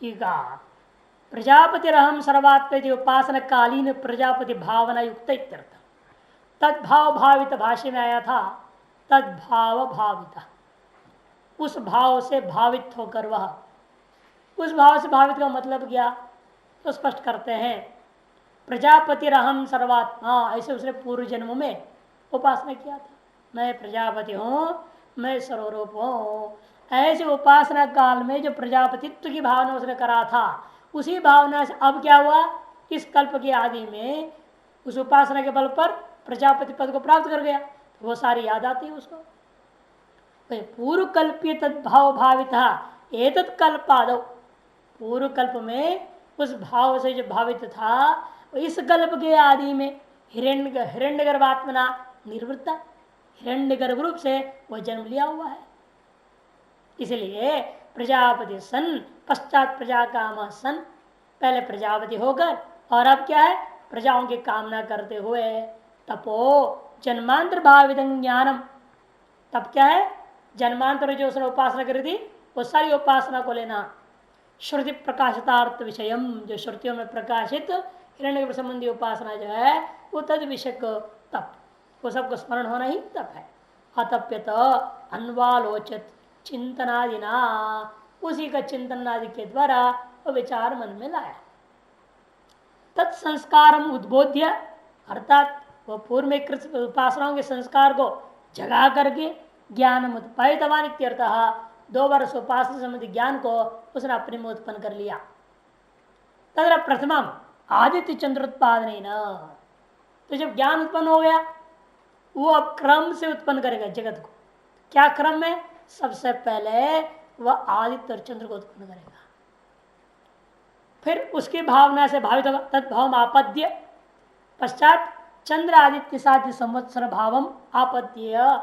टीका प्रजापति रहम सर्वात्म उपासना कालीन प्रजापति भावना युक्त इत्यर्थ। तद्भाव भावित भाष्य में आया था। तद्भाव भावित, उस भाव से भावित होकर वह, उस भाव से भावित का मतलब क्या तो स्पष्ट करते हैं। प्रजापति रहम सर्वात्मा, ऐसे उसने पूर्व जन्म में उपासना किया था, मैं प्रजापति हूँ, मैं सर्वरूप हूँ। ऐसे उपासना काल में जो प्रजापतित्व की भावना उसने करा था, उसी भावना से अब क्या हुआ, इस कल्प के आदि में उस उपासना के बल पर प्रजापति पद को प्राप्त कर गया, तो वो सारी याद आती है उसको। पूर्व कल्पीय तद्भाव भावित एतत् कल्पादौ, पूर्व कल्प में उस भाव से जो भावित था, इस कल्प के आदि में हिरण्य गर्भात्मना निर्वृत्ता, हिरण्य गर्भ रूप से वह जन्म लिया हुआ है। इसलिए प्रजापति सन पश्चात प्रजा काम सन, पहले प्रजापति होकर और अब क्या है, प्रजाओं की कामना करते हुए तपो जन्मांतर भावित ज्ञानम, तब क्या है, जन्मांतर जो उसने उपासना करी थी वो सारी उपासना को लेना। श्रुति प्रकाशितार्थ विषयम, जो श्रुतियों में प्रकाशित हिरण्य संबंधी उपासना जो है वो तद विषय को तप, वो सबको स्मरण होना ही तप है। अतप्यत अन्वालोचित चिंतनादिना, उसी का चिंतन आदि के द्वारा वो विचार मन में लाया। तत्संस्कार उद्बोध्य, अर्थात वो पूर्व में कृत उपासनाओं के संस्कार को जगा करके ज्ञान उत्पादितवान इत्यर्थः, 2 वर्ष उपासना संबंधी ज्ञान को उसने अपने में उत्पन्न कर लिया। तथा प्रथमम आदित्य चंद्रोत्पादन, तो जब ज्ञान उत्पन्न हो गया वो अब क्रम से उत्पन्न करेगा जगत को। क्या क्रम में, सबसे पहले वह आदित्य और चंद्र को उत्पन्न करेगा, फिर उसकी भावना से भावित होगा, तद्भाव आपद्य, पश्चात चंद्र आदित्य साध्य संवत्सर भावम आपद्य,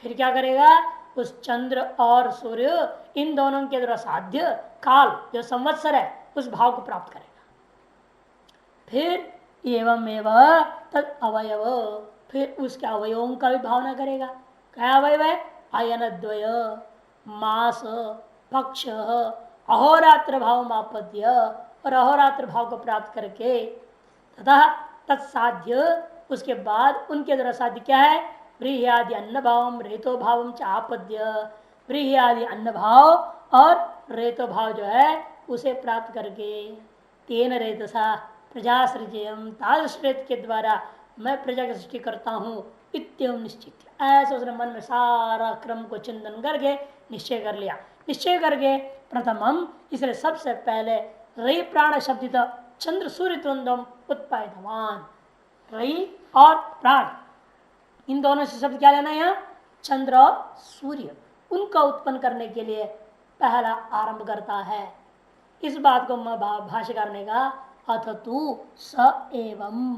फिर क्या करेगा, उस चंद्र और सूर्य इन दोनों के द्वारा साध्य काल जो संवत्सर है उस भाव को प्राप्त करेगा। फिर एवं एवं तद अवयव, फिर उसके अवयवों का भी भावना करेगा। क्या अवयव है, अयन द्वय मास पक्ष अहोरात्र भाव मापद्य, और अहोरात्र भाव को प्राप्त करके तथा तत्साध्य, उसके बाद उनके द्वारा साध्य क्या है, व्रीह्यादि अन्न भाव रेतो भाव चापद्य, व्रीह्यादि अन्न भाव और रेतो भाव जो है उसे प्राप्त करके तेन रेतसा प्रजा सृजयम, तादृश रेत के द्वारा मैं प्रजा की सृष्टि करता हूँ इत्यम निश्चित, ऐसा उसने मन में सारा क्रम को चिंतन करके निश्चय कर लिया। निश्चय करके प्रथमम, इसलिए सबसे पहले रई प्राण शब्दित चंद्र सूर्य द्वंद्वम उत्पादवान, रई और प्राण इन दोनों से शब्द क्या लेना है यहाँ, चंद्र और सूर्य, उनका उत्पन्न करने के लिए पहला आरंभ करता है। इस बात को भाष्यकार ने कहा अथ तु स एवं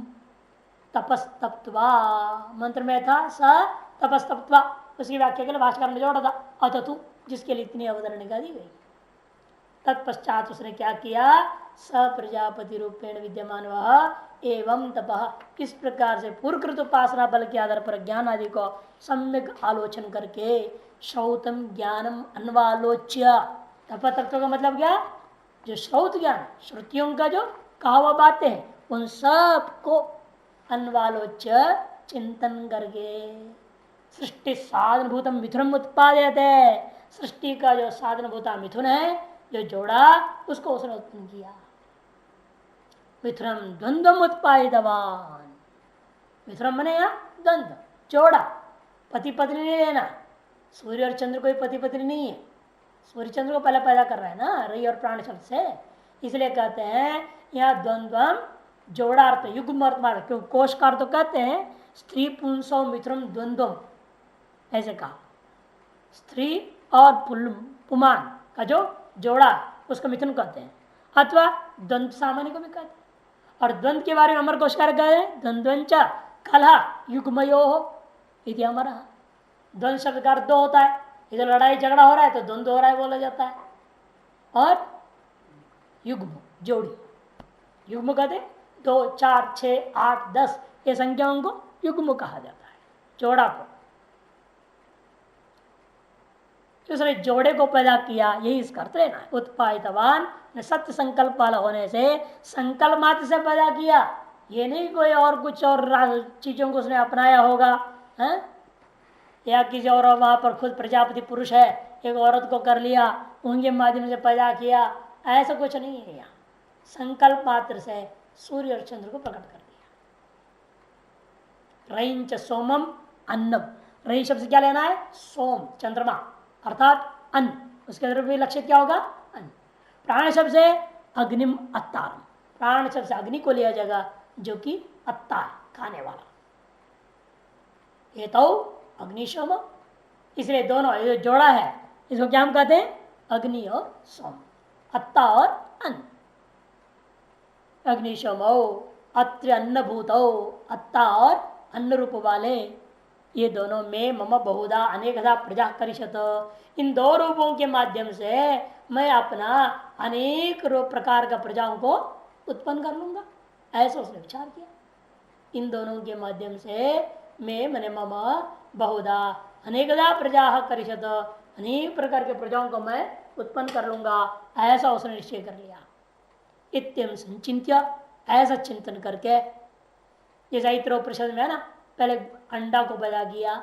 तपस्तप्त्वा, मंत्र में था स तपस्तप्त्वा, उसकी व्याख्या के लिए भाष्यकार ने जोड़ा था अथ तु, जिसके लिए इतनी अवतरणिका दी गई। तत्पश्चात उसने क्या किया, स प्रजापति रूपेण विद्यमान वह एवं तपः, किस प्रकार से पूर्वकृत उपासना बल के आधार पर ज्ञान आदि को सम्यक आलोचन करके श्रौतम ज्ञानम अन्वालोच्य, तप तत्व का मतलब क्या, जो श्रौत ज्ञान श्रुतियों का जो कहा हुआ बातें हैं उन सब को अन्वालोच्य चिंतन करके सृष्टि साधन भूतम मिथुनम उत्पादयते, सृष्टि का जो साधन भूता मिथुन है जो जोड़ा उसको उसने उत्पन्न किया। मिथुनम द्वंद्वम उत्पादितवान, मिथुनम मने यहाँ द्वंद्व जोड़ा, पति पत्नी नहीं लेना, सूर्य और चंद्र कोई पति पत्नी नहीं है, सूर्य चंद्र को पहले पैदा कर रहा है ना रई और प्राण शब्द से, इसलिए कहते हैं यहाँ द्वंद्वम जोड़ा अर्थ युग्म अर्थ मार, क्योंकि कोशकार तो कहते हैं स्त्री पुंसो मिथुनम द्वंद्वम, ऐसे कहा स्त्री और पुमान का जो जोड़ा उसको मिथुन कहते हैं, अथवा द्वंद्व सामान्य को भी कहते हैं। और द्वंद्व के बारे में अमर कोशकार कहते हैं द्वंद्वंच कलह युग्मयो इति अमर, द्वंद्व शब्द का अर्थ दो होता है, इधर लड़ाई झगड़ा हो रहा है तो द्वंद्व हो रहा है बोला जाता है, और युग्म जोड़ी, युग्म कहते 2 4 6 8 10 ये संख्याओं को युग्म कहा जाता है, जोड़ा को। उसने जोड़े को पैदा किया, यही इसका अर्थ लेना है। उत्पादितवान सत्य संकल्प वाला होने से संकल्प मात्र से पैदा किया, ये नहीं कोई और कुछ और चीजों को उसने अपनाया होगा है? या किसी और वहां पर खुद प्रजापति पुरुष है, एक औरत को कर लिया, उनके माध्यम से पैदा किया, ऐसा कुछ नहीं है। यहाँ संकल्प मात्र से सूर्य और चंद्र को प्रकट कर दिया। रईंच सोमम अन्नम, रई शब्द से क्या लेना है? सोम चंद्रमा अर्थात अन्न, उसके अंदर भी लक्ष्य क्या होगा? अन्न। प्राण शब्द से अग्निम अत्तारम, प्राण शब्द से अग्नि को लिया जाएगा जो कि अत्ता है, खाने वाला। ये तो अग्निशोम, इसलिए दोनों ये जोड़ा है, इसको क्या हम कहते हैं? अग्नि और सोम, अत्ता और अन्न। अग्निशोमो अत्र अन्नभूतो, अत्ता और अन्न रूप वाले, ये दोनों में मम बहुधा अनेकधा प्रजा करिष्यत, इन दो रूपों के माध्यम से मैं अपना अनेक प्रकार का प्रजाओं को उत्पन्न कर लूंगा, ऐसा उसने विचार किया। इन दोनों के माध्यम से मैं मने मम बहुधा अनेकधा प्रजा करिष्यत, अनेक प्रकार के प्रजाओं को मैं उत्पन्न कर लूंगा, ऐसा उसने निश्चय कर लिया। इत्यम संचिंत्य, ऐसा चिंतन करके, जैसा इतरो प्रसाद में है ना, पहले अंडा को पैदा किया,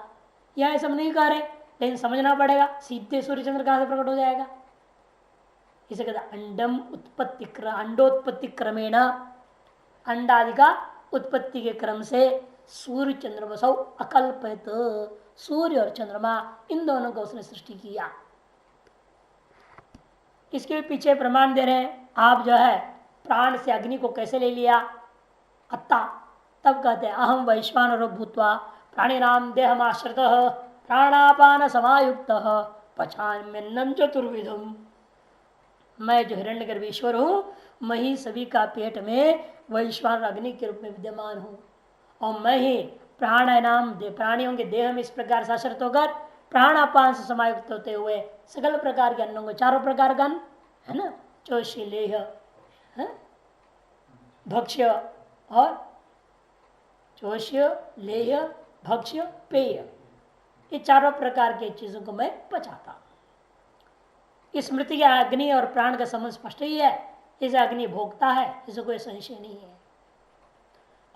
यह ऐसा नहीं कह रहे, लेकिन समझना पड़ेगा सीधे सूर्य चंद्र कहां से प्रकट हो जाएगा। इसे कहते अंडम उत्पत्ति, अंडोत्पत्ति क्रमेण, अंडादि का उत्पत्ति के क्रम से सूर्य चंद्रमसौ अकल्पित, सूर्य और चंद्रमा इन दोनों को उसने सृष्टि किया। इसके पीछे प्रमाण दे रहे हैं, आप जो है प्राण से अग्नि को कैसे ले लिया? अत्ता, तब कहते हैं अहम वैश्वानरो भूत्वा प्राणिनाम देहमाश्रित प्राणापान समायुक्त पचाम्यन्नम चतुर्विधम, मैं जो हिरण्यगर्भ ईश्वर हूँ, मैं ही सभी का पेट में वैश्वानर अग्नि के रूप में विद्यमान हूँ, और मैं ही प्राणायाम प्राणियों के देह में इस प्रकार से आश्रित होकर प्राणापान से समायुक्त होते हुए सकल प्रकार के अन्नों को, चारों प्रकार का अन्न है ना, चोष्य लेह भक्ष्य, और चोष्य लेह भक्ष्य पेय, ये चारों प्रकार के चीजों को मैं पचाता। इस स्मृति के अग्नि और प्राण का संबंध स्पष्ट ही है, इसे अग्नि भोगता है, इसे कोई संशय नहीं है।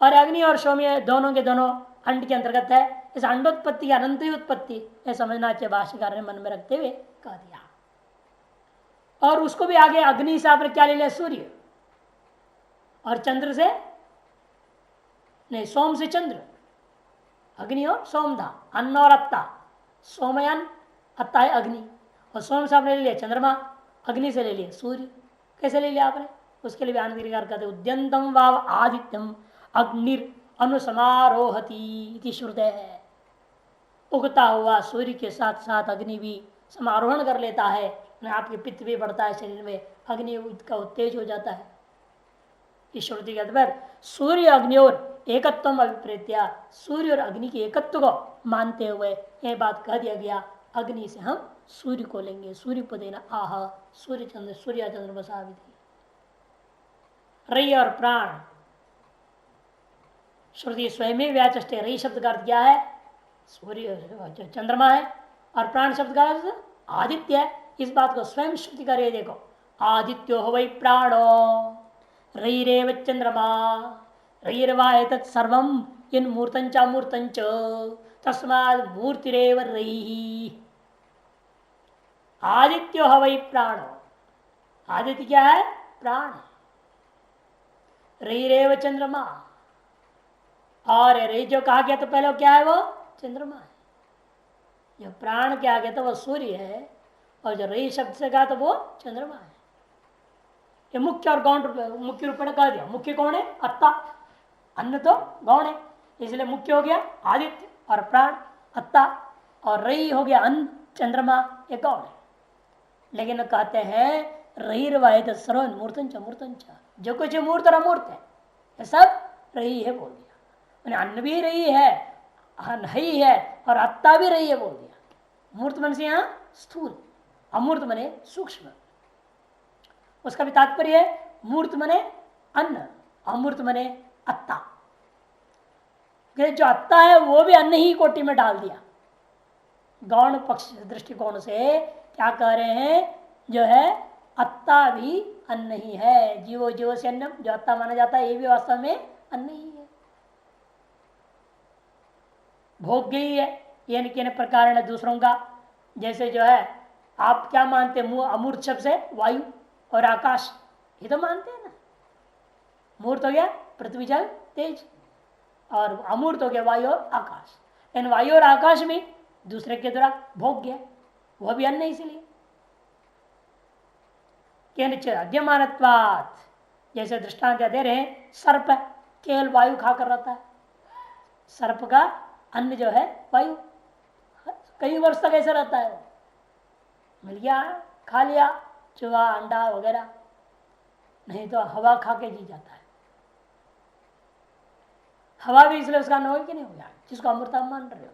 और अग्नि और सौम्य दोनों के दोनों अंड के अंतर्गत है, इस अंडोत्पत्ति की अनंत उत्पत्ति यह समझना चाहिए, भाष्यकार ने मन में रखते हुए कह दिया। और उसको भी आगे अग्नि से आपने क्या ले लिया? सूर्य, और चंद्र से नहीं, सोम से चंद्र, अग्नि और सोम था, अन्न और अत्ता, सोमयान अत्ता है अग्नि, और सोम से आपने ले लिया चंद्रमा, अग्नि से ले लिया सूर्य। कैसे ले लिया आपने? उसके लिए भी आनंद गिरिकार कहते उद्यंतम वाव आदित्यम अग्निर अनुसमारोहति श्रुते है, उगता हुआ सूर्य के साथ साथ अग्नि भी समारोहण कर लेता है, आपके पित्त भी बढ़ता है, शरीर में अग्नि का उत्तेज हो जाता है। इस श्रुति के अद्भुत सूर्य अग्नि और एकत्व अभिप्रेत्या, सूर्य और अग्नि के एकत्व को मानते हुए यह बात कह दिया गया, अग्नि से हम सूर्य को लेंगे, सूर्य को देना आह सूर्य चंद्र सूर्य चंद्र बसा विधि। रई और प्राण, श्रुति स्वयं व्याचष्टे, रई शब्द का अर्थ क्या है? सूर्य चंद्रमा है, और प्राण शब्द का अर्थ आदित्य है। इस बात को स्वयं श्रुति कर रही है, देखो आदित्यो हो वै प्राणो रईरेव चंद्रमा रईर्वा एतत् सर्वम इन मूर्तंचा मूर्तंच तस्मात् मूर्तिरेव रई। आदित्यो हो वै प्राणो, आदित्य क्या है? प्राण। रईरेव चंद्रमा, और रई जो कहा गया तो पहले क्या है? वो चंद्रमा है। जो प्राण क्या गया तो वो सूर्य है, और जो रई शब्द से कहा तो वो चंद्रमा है। ये मुख्य और गौण मुख्य रूप में कह दिया। मुख्य कौन है? अत्ता, अन्न तो गौण है, इसलिए मुख्य हो गया आदित्य और प्राण अत्ता, और रई हो गया अन्न चंद्रमा, ये गौण है। लेकिन कहते हैं रईर्वाहित सर्वन मूर्तंच मूर्तंच, जो कुछ मूर्त और अमूर्त है ये सब रई है बोल दिया। अन्न भी रही है, अन्न ही है, और अत्ता भी रही है बोल दिया। मूर्त मन से यहाँ स्थूल, अमूर्त मने सूक्ष्म। उसका भी तात्पर्य है मूर्त मने अन्न, अमूर्त मने अत्ता। जो अत्ता है वो भी अन्न ही कोटि में डाल दिया। गौण पक्ष दृष्टिकोण से क्या कह रहे हैं, जो है अत्ता भी अन्न ही है। जीवो जीवो से अन्नम, जो अत्ता माना जाता है ये भी वास्तव में अन्न ही है, भोग्य ही है। ये किन प्रकार दूसरों का, जैसे जो है आप क्या मानते हैं, अमूर्त शब्द से वायु और आकाश, ये तो मानते हैं ना। मूर्त हो गया पृथ्वी जल तेज, और अमूर्त हो गया वायु और आकाश। इन वायु और आकाश में दूसरे के द्वारा भोग्य, वह भी अन्न, इसलिए अद्यमानत्वात्, जैसे दृष्टांत दे रहे हैं, सर्प केवल वायु खाकर रहता है, सर्प का अन्न जो है वायु, कई वर्ष तक ऐसा रहता है, मिल गया खा लिया चूहा अंडा वगैरह, नहीं तो हवा खा के जी जाता है। हवा भी इसलिए उसका अन्न हो कि नहीं हो गया, जिसको अमृत मान रहे हो।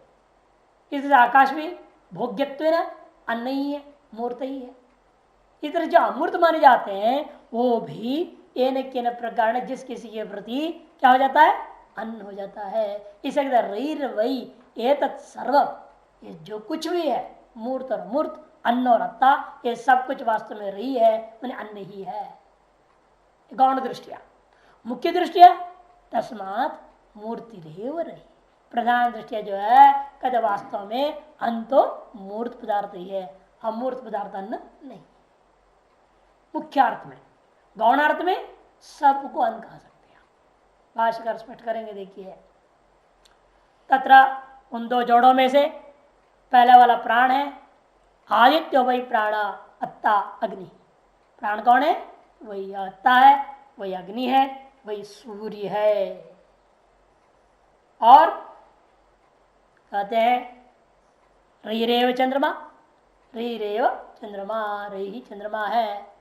इसलिए आकाश भी भोग्यत्व ना अन्न ही है, मूर्त ही है। इस तरह जो अमूर्त माने जाते हैं वो भी एक प्रकार जिस किसी के प्रति क्या हो जाता है, अन्न हो जाता है। इसे रईर वही एतत् सर्व, ये जो कुछ भी है मूर्त और अमूर्त, अन्न और अत्ता, ये सब कुछ वास्तव में रही है, मैंने अन्न ही है, गौण दृष्टिया। मुख्य दृष्टिया तस्मात् मूर्ति रेव रही, प्रधान दृष्टिया जो है कद वास्तव में अन्न तो मूर्त पदार्थ ही है, अमूर्त पदार्थ अन्न नहीं। मुख्यार्थ में, गौणार्थ में सबको अन्न कह सकते हैं। भाष्यकार स्पष्ट करेंगे, देखिए तत्र उन दो जोड़ों में से पहला वाला प्राण है, आदित्य वही प्राण अत्ता अग्नि। प्राण कौन है, वही अत्ता है, वही अग्नि है, वही सूर्य है। और कहते हैं रईरेव चंद्रमा, रईरेव चंद्रमा, रई ही चंद्रमा है,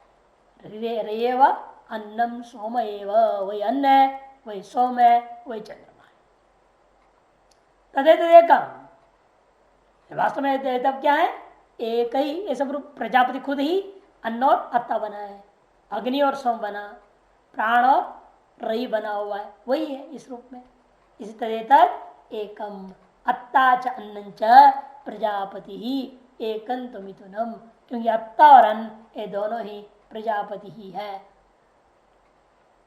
रेव अन्नम सोम एव, वही अन्न है, वही सोम है, वही चंद्रमा है। तदेतदेकम, वास्तव में तब क्या है, एक ही ये सब रूप, प्रजापति खुद ही अन्न और अत्ता बना है, अग्नि और सोम बना, प्राण और रई बना हुआ है, वही है इस रूप में। इसी तदेतर एकम अत्ता च अन्न च प्रजापति ही एकंत मिथुनम, क्योंकि अत्ता और अन्न ये दोनों ही प्रजापति ही है,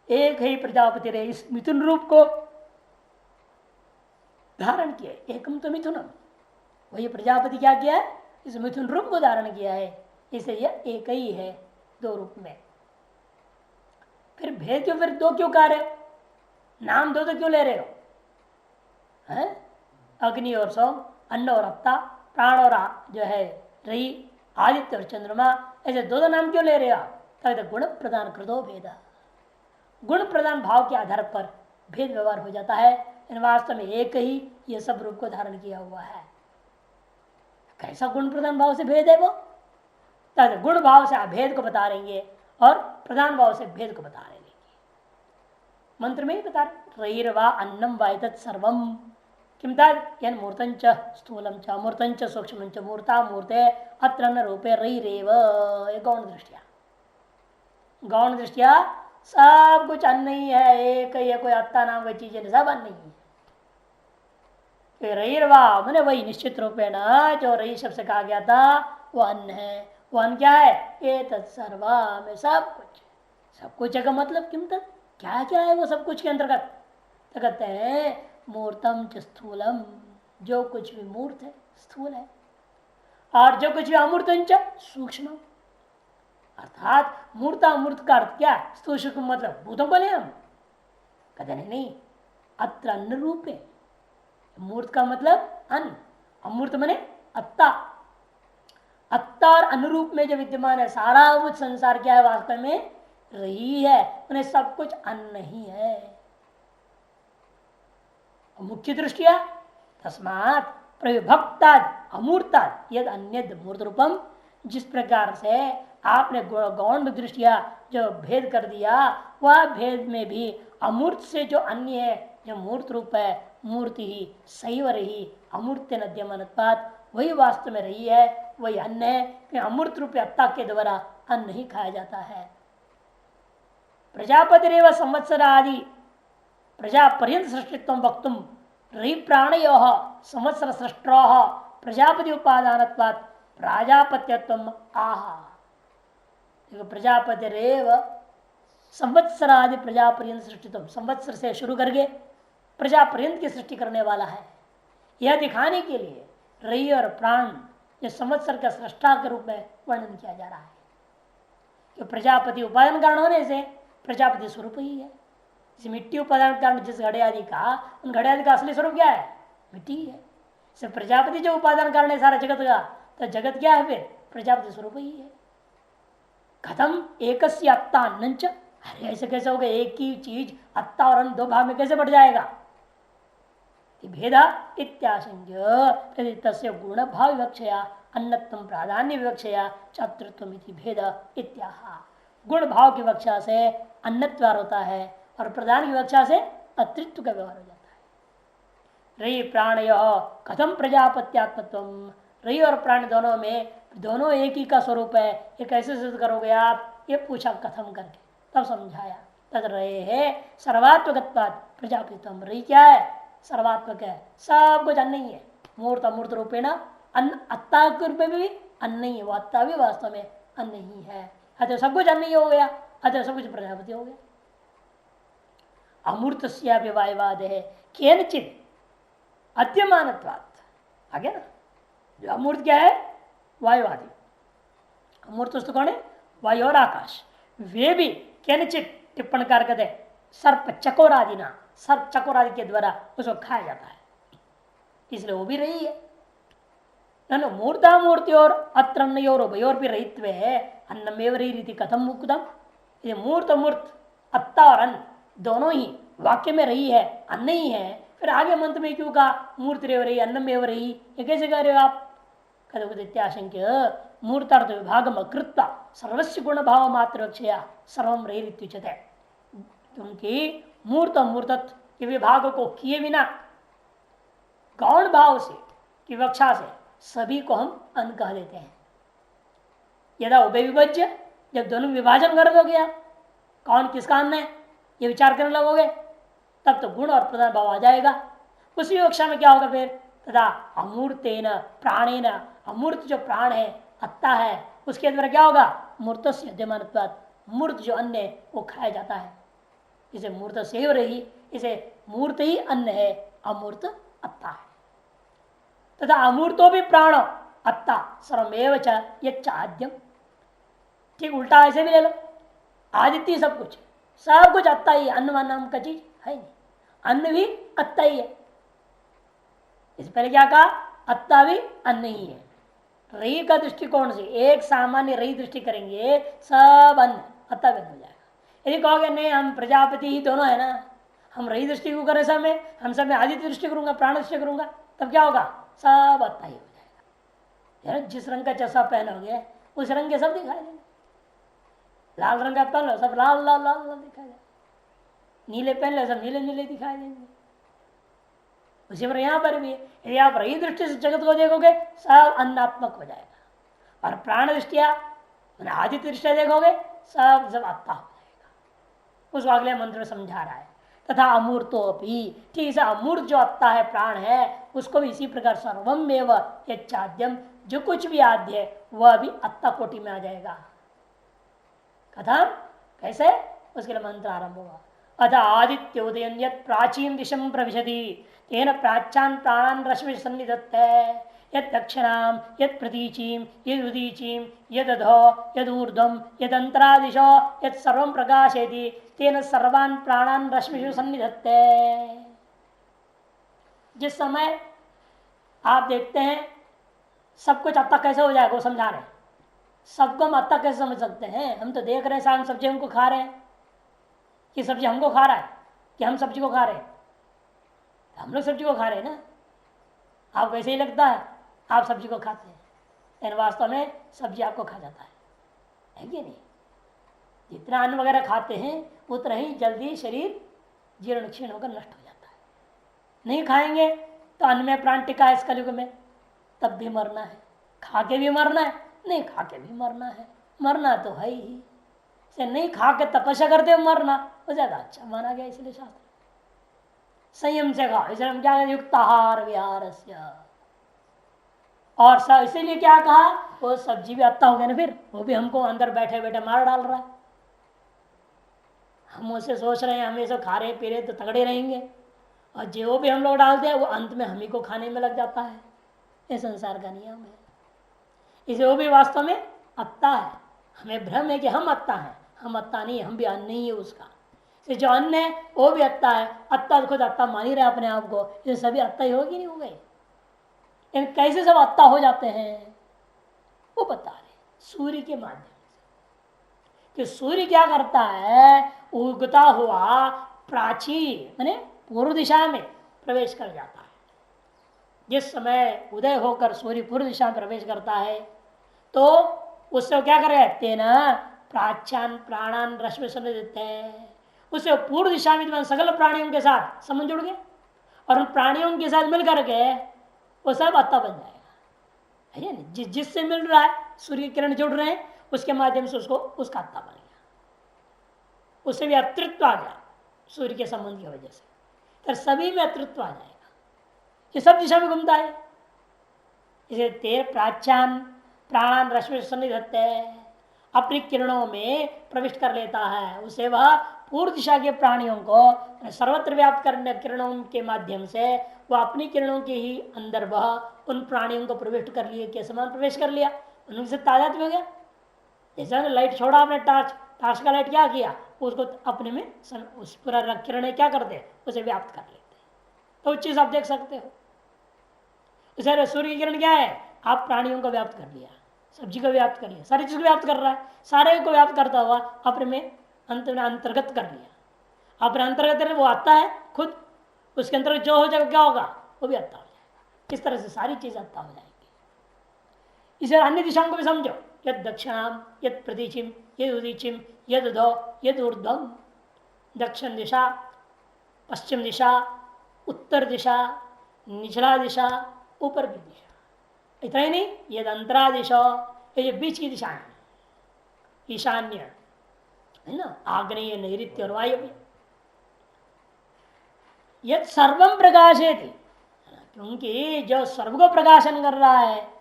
एक ही प्रजापति रहे इस मिथुन रूप को धारण किया। एकम तो मिथुनम, वही प्रजापति क्या किया है, इस मिथुन रूप को धारण किया है, इसलिए यह एक ही है दो रूप में। फिर भेद क्यों, फिर दो क्यों कह रहे हो, नाम दो तो क्यों ले रहे हो, है? अग्नि और सोम, अन्न और अत्ता, प्राण और जो है रई, आदित्य और चंद्रमा, ऐसे दो नाम क्यों ले रहे हो आप? गुण प्रदान कर दो भेद, गुण प्रदान भाव के आधार पर भेद व्यवहार हो जाता है। इन वास्तव में एक ही ये सब रूप को धारण किया हुआ है। कैसा गुण प्रधान भाव से भेद है वो, गुण भाव से अभेद को बता रहेंगे और प्रधान भाव से भेद को बता रहे हैं। मंत्र में ही बता रहे, रईर्वा अन्नम वायतत् सर्वम किम तन मूर्तंच स्थूलम च मूर्तंच सूक्ष्म च मूर्ता मूर्ते अत्र न रूपे रईरेव। गौण दृष्टिया, गौण दृष्टिया सब कुछ अन्न ही है, एक ही है, कोई अत्ता नाम कोई चीज सब अन्न ही है। रईर्वा मैंने वही निश्चित रूपे न जो रई शब्द से कहा गया था वो अन्न है। वो अन्न क्या है, ये तत्सर्वा में सब कुछ, सब कुछ का मतलब किम तक क्या क्या है वो सब कुछ के अंतर्गत, तो कहते हैं मूर्तम च स्थूलम, जो कुछ भी मूर्त है स्थूल है, और जो कुछ भी अमूर्तंच सूक्ष्म, अर्थात मूर्ता मूर्त का अर्थ क्या, स्थूल सूक्ष्म मतलब भूतों को ले हम, कहते नहीं, अत्र अन्न रूप है। मूर्त का मतलब अन्न, अमूर्त मने अत्ता, अत्ता और अनुरूप में जो विद्यमान है सारा कुछ संसार क्या है, वास्तव में रही है, उन्हें सब कुछ अन्न ही है। मुख्य दृष्टिया तस्मात् प्रविभक्ता अमूर्ता यद अन्यद मूर्त रूपम, जिस प्रकार से आपने गौण दृष्टिया जो भेद कर दिया, वह भेद में भी अमूर्त से जो अन्य है, जो मूर्त रूप है, मूर्ति ही सैव रही अमूर्त नद्यमनत्वात्, वही वास्तव में रही है, वही अन्न है, कि अमूर्त रूप अत्ता के द्वारा अन्न ही खाया जाता है। प्रजापति रेव संवत्सर आदि प्रजा पर्यंत सृष्टित्व वक्तुम रही प्राणयो संवत्सर सृष्टो प्रजापति उपादान प्राजापत्यत्व आहा। देखो प्रजापति रेव संवत्सर आदि प्रजापर्यंत सृष्टित्व, संवत्सर से शुरू करके प्रजापर्यंत की सृष्टि करने वाला है। यह दिखाने के लिए रई और प्राण ये संवत्सर का सृष्टा के रूप में वर्णन किया जा रहा है कि प्रजापति उपादान कारण होने से प्रजापति स्वरूप ही है। इस मिट्टी उपादान कारण जिस घड़े आदि का, उन घड़े आदि का असली स्वरूप क्या है? मिट्टी है। सिर्फ प्रजापति जो उपादान कारण है सारा जगत का, तो जगत क्या है? फिर प्रजापति स्वरूप ही है। खत्म एक अत्ता अन्नच, अरे ऐसे कैसे हो गए? एक ही चीज अत्ता और अन्न दो भाग में कैसे बढ़ जाएगा? भेदा इत्याशंक्य तस्य गुण भाव विवक्षया अन्नत्व प्राधान्य विवक्षया चतुर्थम भेद इत्याह। गुण भाव की विवक्षा से अन्नत्व होता है और प्रधान की विवक्षा से अतृत्व का व्यवहार हो जाता है। रई प्राणय कथम प्रजापत्यात्मत्व, रई और प्राण दोनों में दोनों एक ही का स्वरूप है, ये कैसे सिद्ध करोगे आप? ये पूछा कथम करके, तब समझाया। तद रहे है सर्वात्मकत्वात् प्रजापतित्वम। रई क्या है? सर्वात्मक है, सब कुछ अन्न ही है। मूर्त अमूर्त रूपेण अन्न, अत्ता के रूप में भी अन्न ही है, वो अत्ता भी वास्तव में अन्न ही है। अतः सब कुछ अन्न ही हो गया, अतः सब कुछ प्रजापति हो गया। अमूर्त वायुवाद है केनचित अद्यमानत्वात्, आगे ना जो अमूर्त क्या है? वायुवादी। अमूर्त वस्तु कौन है? वायु और आकाश। वे भी केनचित टिप्पणकार कहते सर्प चकोर आदि ना, सर्प चकोर आदि के द्वारा उसको खाया जाता है, इसलिए वो भी रही है। मूर्ता मूर्ति और अत्रन्नयोर उभयोर भी रहित्व है अन्नमेव रही रीति कथम मुक्तम। ये मूर्त मूर्त अत्ता और अन्न दोनों ही वाक्य में रही है, अन्न ही है, फिर आगे मंत्र में क्यों कहा मूर्ति रेव रही अन्नमेव रही? ये कैसे कह रहे हो आप? इत्याशंक्य मूर्तार्थ विभागम अकृत्वा सर्वस्व गुण भाव मात्र सर्वम रहीरित्युच्यते। क्योंकि मूर्त मूर्तत्व के विभाग को किए बिना गौण भाव से की विवक्षा से सभी को हम अन्न कह देते हैं। यदा उभय विभज्य, जब दोनों विभाजन कर दोगे आप कौन किसका अन्न है ये विचार करने लगोगे, तब तो गुण और प्रधान भाव आ जाएगा। उसी विवक्षा में क्या होगा फिर? तथा अमूर्तेन प्राणेन, अमूर्त जो प्राण है अत्ता है उसके द्वारा क्या होगा? मूर्त से अद्यमानत्वात्, मूर्त जो अन्न है वो खाया जाता है। इसे मूर्त से ही रही, इसे मूर्त ही अन्न है, अमूर्त अत्ता है। तथा अमूर्तो भी प्राण अत्ता सर्वमेव च यच्चाद्यम। ठीक उल्टा ऐसे भी ले लो, आदित्य सब कुछ अत्ता ही, अन्न नाम का चीज है नहीं, अन्न भी अत्ता ही है। इस पहले क्या कहा? अत्ता भी अन्न ही है। रही का दृष्टिकोण से एक सामान्य रही दृष्टि करेंगे सब अन्न अत्ता व्यक्त हो जाएगा। यदि कहोगे नहीं हम प्रजापति ही दोनों है ना, हम रही दृष्टि को करें सब में, हम सब में आदित्य दृष्टि करूंगा प्राण दृष्टि करूंगा, तब क्या होगा? सब अत्ता ही हो जाएगा। यार जिस रंग का चश्मा पहनोगे उस रंग के सब दिखाई देंगे। लाल रंग का पहन लो सब लाल लाल लाल लाल दिखाई देंगे, नीले पहन लो सब नीले नीले दिखाई देंगे। उसी पर यहां पर भी यदि आप रही दृष्टि से जगत को देखोगे सब अन्नात्मक हो जाएगा, और प्राण दृष्टिया आदित्य दृष्टिया देखोगे सब सब अत्ता हो जाएगा। उसको अगले मंत्र में समझा रहा है। तथा अमूर्तोपि, ठीक है अमूर्त जो अत्ता है प्राण है उसको भी इसी प्रकार सर्वम एव यच्चाद्यम, जो कुछ भी आद्य है वह भी अत्ता कोटि में आ जाएगा। कथम कैसे? उसके लिए मंत्र आरंभ होगा। अतः आदित्य उदयन यत् प्राचीन दिशम प्रविशति तेन प्राच्यान प्राणान रश्मि सन्निधत्ते यत् दक्षिणाम यत् प्रतीचीम यद उदीचीम यद अधो यद ऊर्ध्वम यद अंतरादिशो यत् सर्वं प्रकाशयति तेन सर्वान् प्राणान रश्मिषु सन्निधत्ते। जिस समय आप देखते हैं सब कुछ अत्ता कैसे हो जाएगा वो समझा रहे हैं। सबको हम अत्ता कैसे समझ सकते हैं? हम तो देख रहे हैं साम सब्जी हमको खा रहे हैं, कि सब्जी हमको खा रहा है कि हम सब्जी को खा रहे हैं? हम लोग सब्जी को खा रहे हैं ना। आपको ऐसे ही लगता है आप सब्जी को खाते हैं, लेकिन वास्तव में सब्जी आपको खा जाता है कि नहीं? जितना अन्न वगैरह खाते हैं उतना ही जल्दी शरीर जीर्ण क्षीण होकर नष्ट हो जाता है। नहीं खाएंगे तो अन्न में प्राण टिका है इस कलयुग में, तब भी मरना है, खा के भी मरना है, नहीं खा के भी मरना है, मरना तो है ही। से नहीं खा के तपस्या करते हुए मरना वो ज्यादा अच्छा माना गया, इसलिए शास्त्र संयम से खाओ, इसलिए हम क्या युक्ताहार विहार। और इसीलिए क्या कहा, वो सब्जी भी अत्ता हो गया ना, फिर वो भी हमको अंदर बैठे बैठे मार डाल रहा है। हम उसे सोच रहे हैं हम ये सब खा रहे पी रहे तो तगड़े रहेंगे, और जो भी हम लोग डालते हैं वो अंत में हम ही को खाने में लग जाता है। ये संसार का नियम है। इसे वो भी वास्तव में अत्ता है। हमें भ्रम है कि हम अत्ता हैं, हम अत्ता नहीं, हम भी अन्न नहीं है उसका। इसे जो अन्न है वो भी अत्ता है, अत्ता खुद अत्ता मान ही रहे अपने आप को, ये सभी अत्ता ही होगी नहीं हो गए। इन कैसे सब अत्ता हो जाते हैं वो बता रहे, सूर्य के माध्यम से। कि सूर्य क्या करता है, उगता हुआ प्राचीन माने पूर्व दिशा में प्रवेश कर जाता है। जिस समय उदय होकर सूर्य पूर्व दिशा में प्रवेश करता है तो उससे क्या करेगा, तेना प्राच्यान प्राणान रश्मि सुन देते हैं, उससे पूर्व दिशा में सकल प्राणियों के साथ संबंध जुड़ गए, और उन प्राणियों के साथ मिल करके वो सब अत्ता बन जाएगा। है जिससे मिल रहा है सूर्य किरण जुड़ रहे हैं उसके माध्यम से उसको उसका अत्ता बन गया, उससे भी अतृत्व आ गया सूर्य के संबंध की वजह से, फिर सभी में अतृत्व आ जाएगा। ये सब दिशा में घूमता है। इसे तेर प्राच्यान प्राणान रश्मि सन्निधत्ते अपनी किरणों में प्रविष्ट कर लेता है, उसे वह पूर्व दिशा के प्राणियों को सर्वत्र व्याप्त करने किरणों के माध्यम से वह अपनी किरणों के ही अंदर वह उन प्राणियों को प्रविष्ट कर लिए के समान प्रवेश कर लिया, उनसे तादाद में हो गया। जैसे लाइट छोड़ा आपने टॉर्च, टॉर्च का लाइट क्या किया, उसको अपने में उस पूरा किरणें क्या करते उसे व्याप्त कर लेते, तो चीज आप देख सकते हो। इसे सूर्य की किरण क्या है, आप प्राणियों को व्याप्त कर लिया, सब्जी को व्याप्त कर लिया, सारी चीज को व्याप्त कर रहा है, सारे को व्याप्त करता हुआ अपने में अंत में अंतर्गत कर लिया। अपने अंतर्गत वो आता है खुद, उसके अंतर्गत जो हो जाएगा क्या होगा वो भी आता हो जाएगा। इस तरह से सारी चीज आता हो जाएगी। इसे अन्य दिशाओं को भी समझो, यद दक्षिणाम यद प्रतीचिम यद उदीचिम यद उदो यद ऊर्ध्वम, दक्षिण दिशा, पश्चिम दिशा, उत्तर दिशा, निचला दिशा, ऊपर की दिशा, इतना ही नहीं यद अंतरा दिशा, ये बीच की दिशा है, ईशान्य है ना, आग्नेय नैऋत्य और वायव्य, यद सर्वम प्रकाशेति, क्योंकि जो सर्व को प्रकाशन कर रहा है,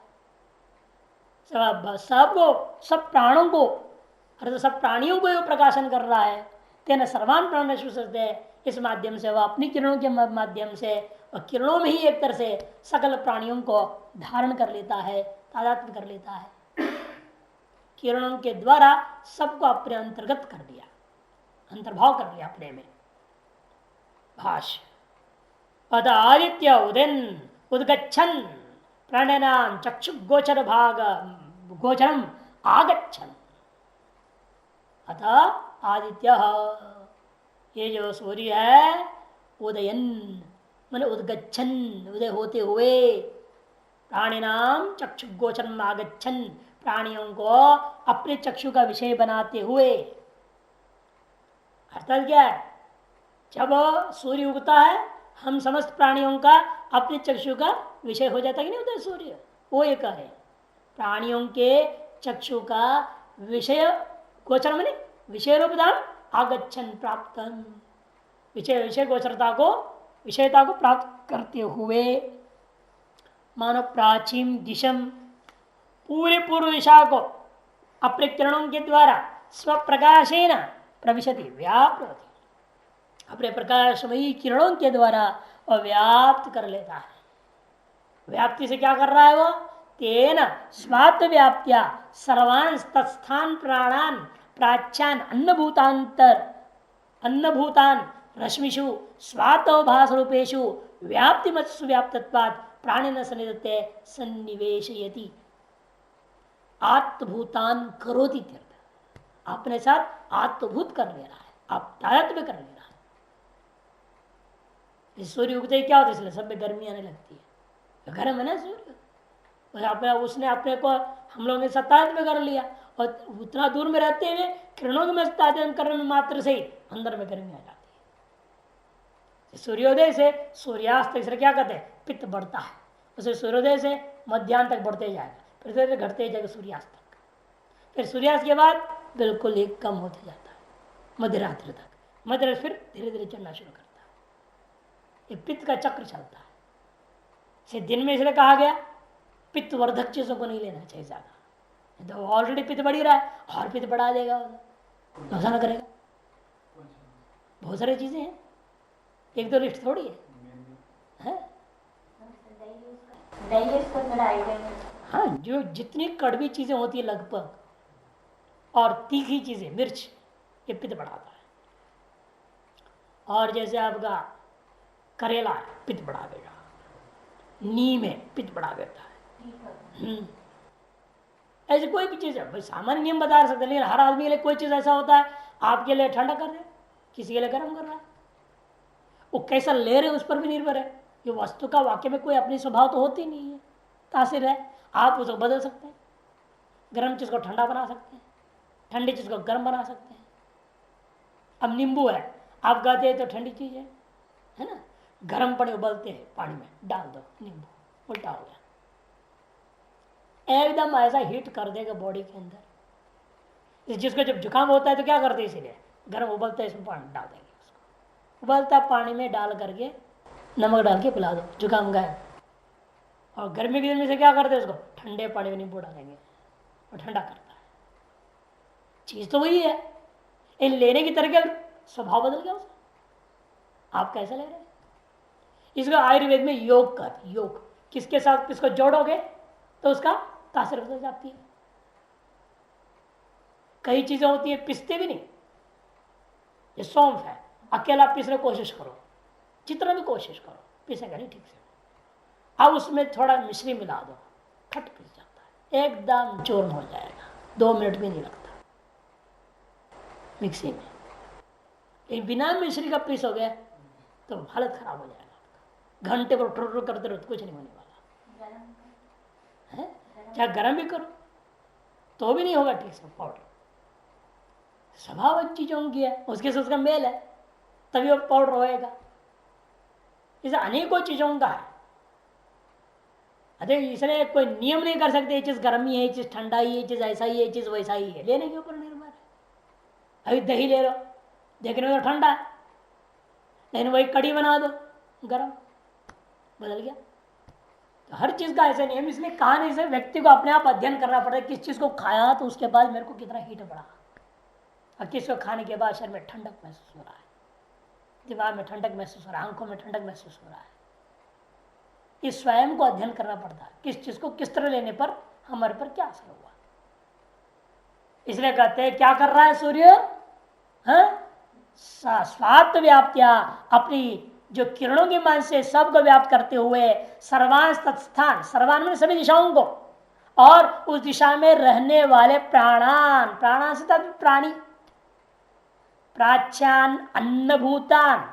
सब प्राणों को अर्थात सब प्राणियों को प्रकाशन कर रहा है, तेना सर्वान प्राण, इस माध्यम से वह अपनी किरणों के माध्यम से वह किरणों में ही एक तरह से सकल प्राणियों को धारण कर लेता है, तादात्म्य कर लेता है। किरणों के द्वारा सबको अपने अंतर्गत कर दिया, अंतर्भाव कर लिया अपने में। भाष्य अत आदित्य उदयन उदगच्छन प्राणनाम चक्षु गोचर भाग गोचरम आगच्छन, अतः आदित्य ये जो सूर्य है उदयन मैंने उदगच्छन उदय होते हुए, प्राणिनाम चक्षु गोचरम आगच्छन प्राणियों को अपने चक्षु का विषय बनाते हुए। अर्थात क्या है, जब सूर्य उगता है हम समस्त प्राणियों का अपने चक्षु का विषय हो जाता है कि नहीं होता है सूर्य, वो ये कहे प्राणियों के चक्षु का विषय गोचर मैंने विषय रूपदान आगच्छन प्राप्त, विषय गोचरता को विषयता को प्राप्त करते हुए मानो प्राचीन दिशम पूरे पूर्व दिशा को अपने किरणों के द्वारा स्वप्रकाशेन प्रविशति व्याप्त होती, अपने प्रकाशमयी किरणों के द्वारा वह व्याप्त कर लेता है। व्याप्ति से क्या कर रहा है वो, तेन स्वात्म व्याप्त्या सर्वान तत्स्थान प्राणान प्राच्यान अन्नभूतान रश्मिषु स्वातोभास रूपेशु व्याप्ति मत्सु व्याप्तत्वात् प्राणिन सन्निधत्ते सन्निवेशयति आत्मभूतान करोति तीर्थ, अपने साथ आत्मभूत कर ले रहा है, आप तादात्म्य कर ले रहा है। सूर्य उगते क्या होता है, इसलिए सब में गर्मी आने लगती है, गर्म है ना सूर्य, उसने अपने को हम लोगों ने तादात्म्य कर लिया, और उतना दूर में रहते हुए किरणों में तादात्म्य करने में मात्र से ही अंदर में गर्मी आ जाती है। सूर्योदय से सूर्यास्त तक क्या कहते हैं, पित्त बढ़ता है, उसे सूर्योदय से मध्याह्न तक बढ़ते जाएगा, फिर धीरे घटते जाएगा सूर्यास्त तक, फिर सूर्यास्त के बाद बिल्कुल एक कम होते जाता है मध्यरात्रि तक, मध्यरात्रि फिर धीरे धीरे चलना शुरू करता है। ये पित्त का चक्र चलता है। दिन में इसलिए कहा गया पित्तवर्धक चीजों को नहीं लेना चाहिए ज्यादा, तो ऑलरेडी पित्त बढ़ ही रहा है और पित्त बढ़ा देगा, नुकसान करेगा। बहुत सारी चीजें हैं, एक दो लिस्ट थोड़ी है? हाँ, जो जितनी कड़वी चीजें होती है लगभग, और तीखी चीजें, मिर्च, ये पित्त बढ़ाता है। और जैसे आपका करेला है, पित्त बढ़ा देगा, नीम है, पित्त बढ़ा देता है। ऐसी कोई भी चीज है, भाई सामान्य नियम बता सकते, लेकिन हर आदमी के लिए कोई चीज ऐसा होता है, आपके लिए ठंडा कर दे, किसी के लिए गर्म कर रहा है। वो कैसा ले रहे उस पर भी निर्भर है। ये वस्तु का वाक्य में कोई अपनी स्वभाव तो होती नहीं है, तासिर है। आप उसको बदल सकते हैं, गर्म चीज को ठंडा बना सकते हैं, ठंडी चीज को गर्म बना सकते हैं। अब नींबू है, आप कहते हैं तो ठंडी चीज है ना, गर्म पानी उबलते हैं, पानी में डाल दो नींबू, उल्टा हो गया, एकदम ऐसा हीट कर देगा बॉडी के अंदर। जिसको जब जुकाम होता है तो क्या करते हैं, इसीलिए गर्म उबलता है, इसमें पानी डाल देंगे, उसको उबलता पानी में डाल करके नमक डाल के पिला दो, जुकाम गायब। और गर्मी के दिन में से क्या करते हैं, उसको ठंडे पानी में नींबू डालेंगे और ठंडा करता है। चीज तो वही है, इन लेने की तरह स्वभाव बदल गया उसका। आप कैसे ले रहे हैं इसको? आयुर्वेद में योग कर, योग किसके साथ किसको जोड़ोगे तो उसका तासीर बदल जाती है। कई चीजें होती है पिसते भी नहीं, ये सौंफ है, अकेला पीसने की कोशिश करो, जितना भी कोशिश करो, पीसेगा नहीं ठीक से। अब उसमें थोड़ा मिश्री मिला दो, खट पीस जाता है, एकदम चूर्ण हो जाएगा, 2 मिनट भी नहीं लगता मिक्सी में। लेकिन बिना मिश्री का पीसोगे तो हालत खराब हो जाएगा, घंटे पर ठुर करते रहो, कुछ नहीं होने वाला है। चाहे गर्म भी करो तो भी नहीं होगा ठीक से पाउडर। स्वभाव चीजों की है, उसके साथ उसका मेल है, तभी वो पाउडर होएगा। इसे अनेकों चीजों का है, अरे इसलिए कोई नियम नहीं कर सकते, ये चीज गर्मी है, ये चीज ठंडा ही है, ये चीज ऐसा ही है, ये चीज वैसा ही है, लेने के ऊपर निर्भर है। अभी दही ले लो, देखने में तो ठंडा है, लेकिन वही कड़ी बना दो गर्म, बदल गया। तो हर चीज का ऐसा नियम, इसलिए कहा नहीं से व्यक्ति को अपने आप अध्ययन करना पड़ता है, किस चीज को खाया तो उसके बाद मेरे को कितना हीट बढ़ा, और किसको खाने के बाद शरीर में ठंडक महसूस हो रहा है, दिमाग में ठंडक महसूस हो रहा है, आंखों में ठंडक महसूस हो रहा है। इस स्वयं को अध्ययन करना पड़ता है, किस चीज को किस तरह लेने पर हमारे पर क्या असर हुआ। इसलिए कहते हैं क्या कर रहा है सूर्य, स्वात्म व्याप्त्या, अपनी जो किरणों के मान से सबको व्याप्त करते हुए सर्वान तत्स्थान, सर्वान में सभी दिशाओं को, और उस दिशा में रहने वाले प्राणान, प्राणान से तत्व प्राणी, प्राच्यान अन्नभूतान,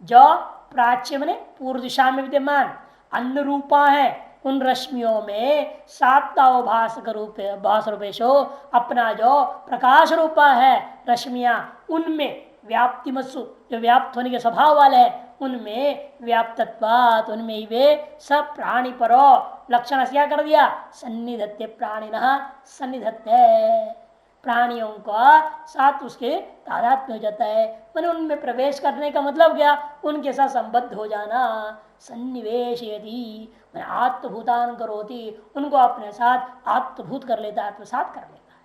जो प्राच्य मने पूर्व दिशा में विद्यमान अन्न रूपा है, उन रश्मियों में सात्ताव भास्कर रूप भास रूपेशो, अपना जो प्रकाश रूपा है रश्मियां, उनमें व्याप्ति मत्सु, जो व्याप्त होने के स्वभाव वाले है, उनमें व्याप्तत्वात्, उनमें ही वे सब प्राणी परो लक्षण क्या कर दिया, सन्निधत्ते प्राणिनः सन्निधत्ते, प्राणियों का साथ उसके तादात्म्य हो जाता है। मैंने उनमें प्रवेश करने का मतलब क्या, उनके साथ संबद्ध हो जाना, सन्निवेश यदि मैं आत्मभूतान करोति, उनको अपने साथ आत्मभूत कर लेता है, आत्मसात कर लेता है,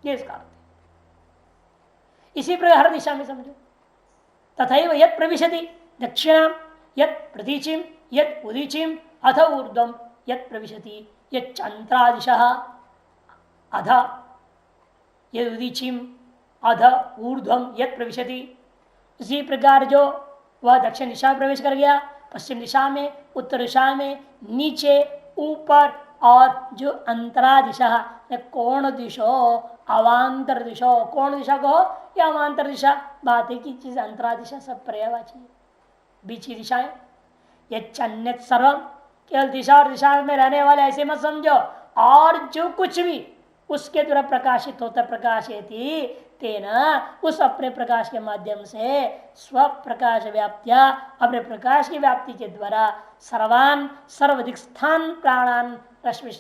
ये इसका अर्थ है। इसी प्रकार हर दिशा में समझो, तथैव यत् प्रविशति दक्षिणाम यत् प्रतीचिम यत् उदीचिम अथ ऊर्ध्वम यत् प्रविशति यत् अंतरादिशः अध यद उदीचिम अध ऊर्ध्वम यत् प्रविशति, इसी प्रकार जो वह दक्षिण दिशा में प्रवेश कर गया, पश्चिम दिशा में, उत्तर दिशा में, नीचे, ऊपर, और जो अंतरा दिशा, कोण दिशो अवांतर दिशो, कोण दिशा को या अवांतर दिशा, बात है की चीज अंतरा दिशा सब पर्यायवाची, बीच की दिशाएं। ये चन्यत सर्वम, केवल दिशा और दिशा में रहने वाले ऐसे मत समझो, और जो कुछ भी उसके द्वारा प्रकाशित होता प्रकाशयति तेना, उस अपने प्रकाश के माध्यम से स्व प्रकाश व्याप्त्या, अपने प्रकाश की व्याप्ति के द्वारा सर्वान सर्वधिक स्थान प्राणान रश्मि,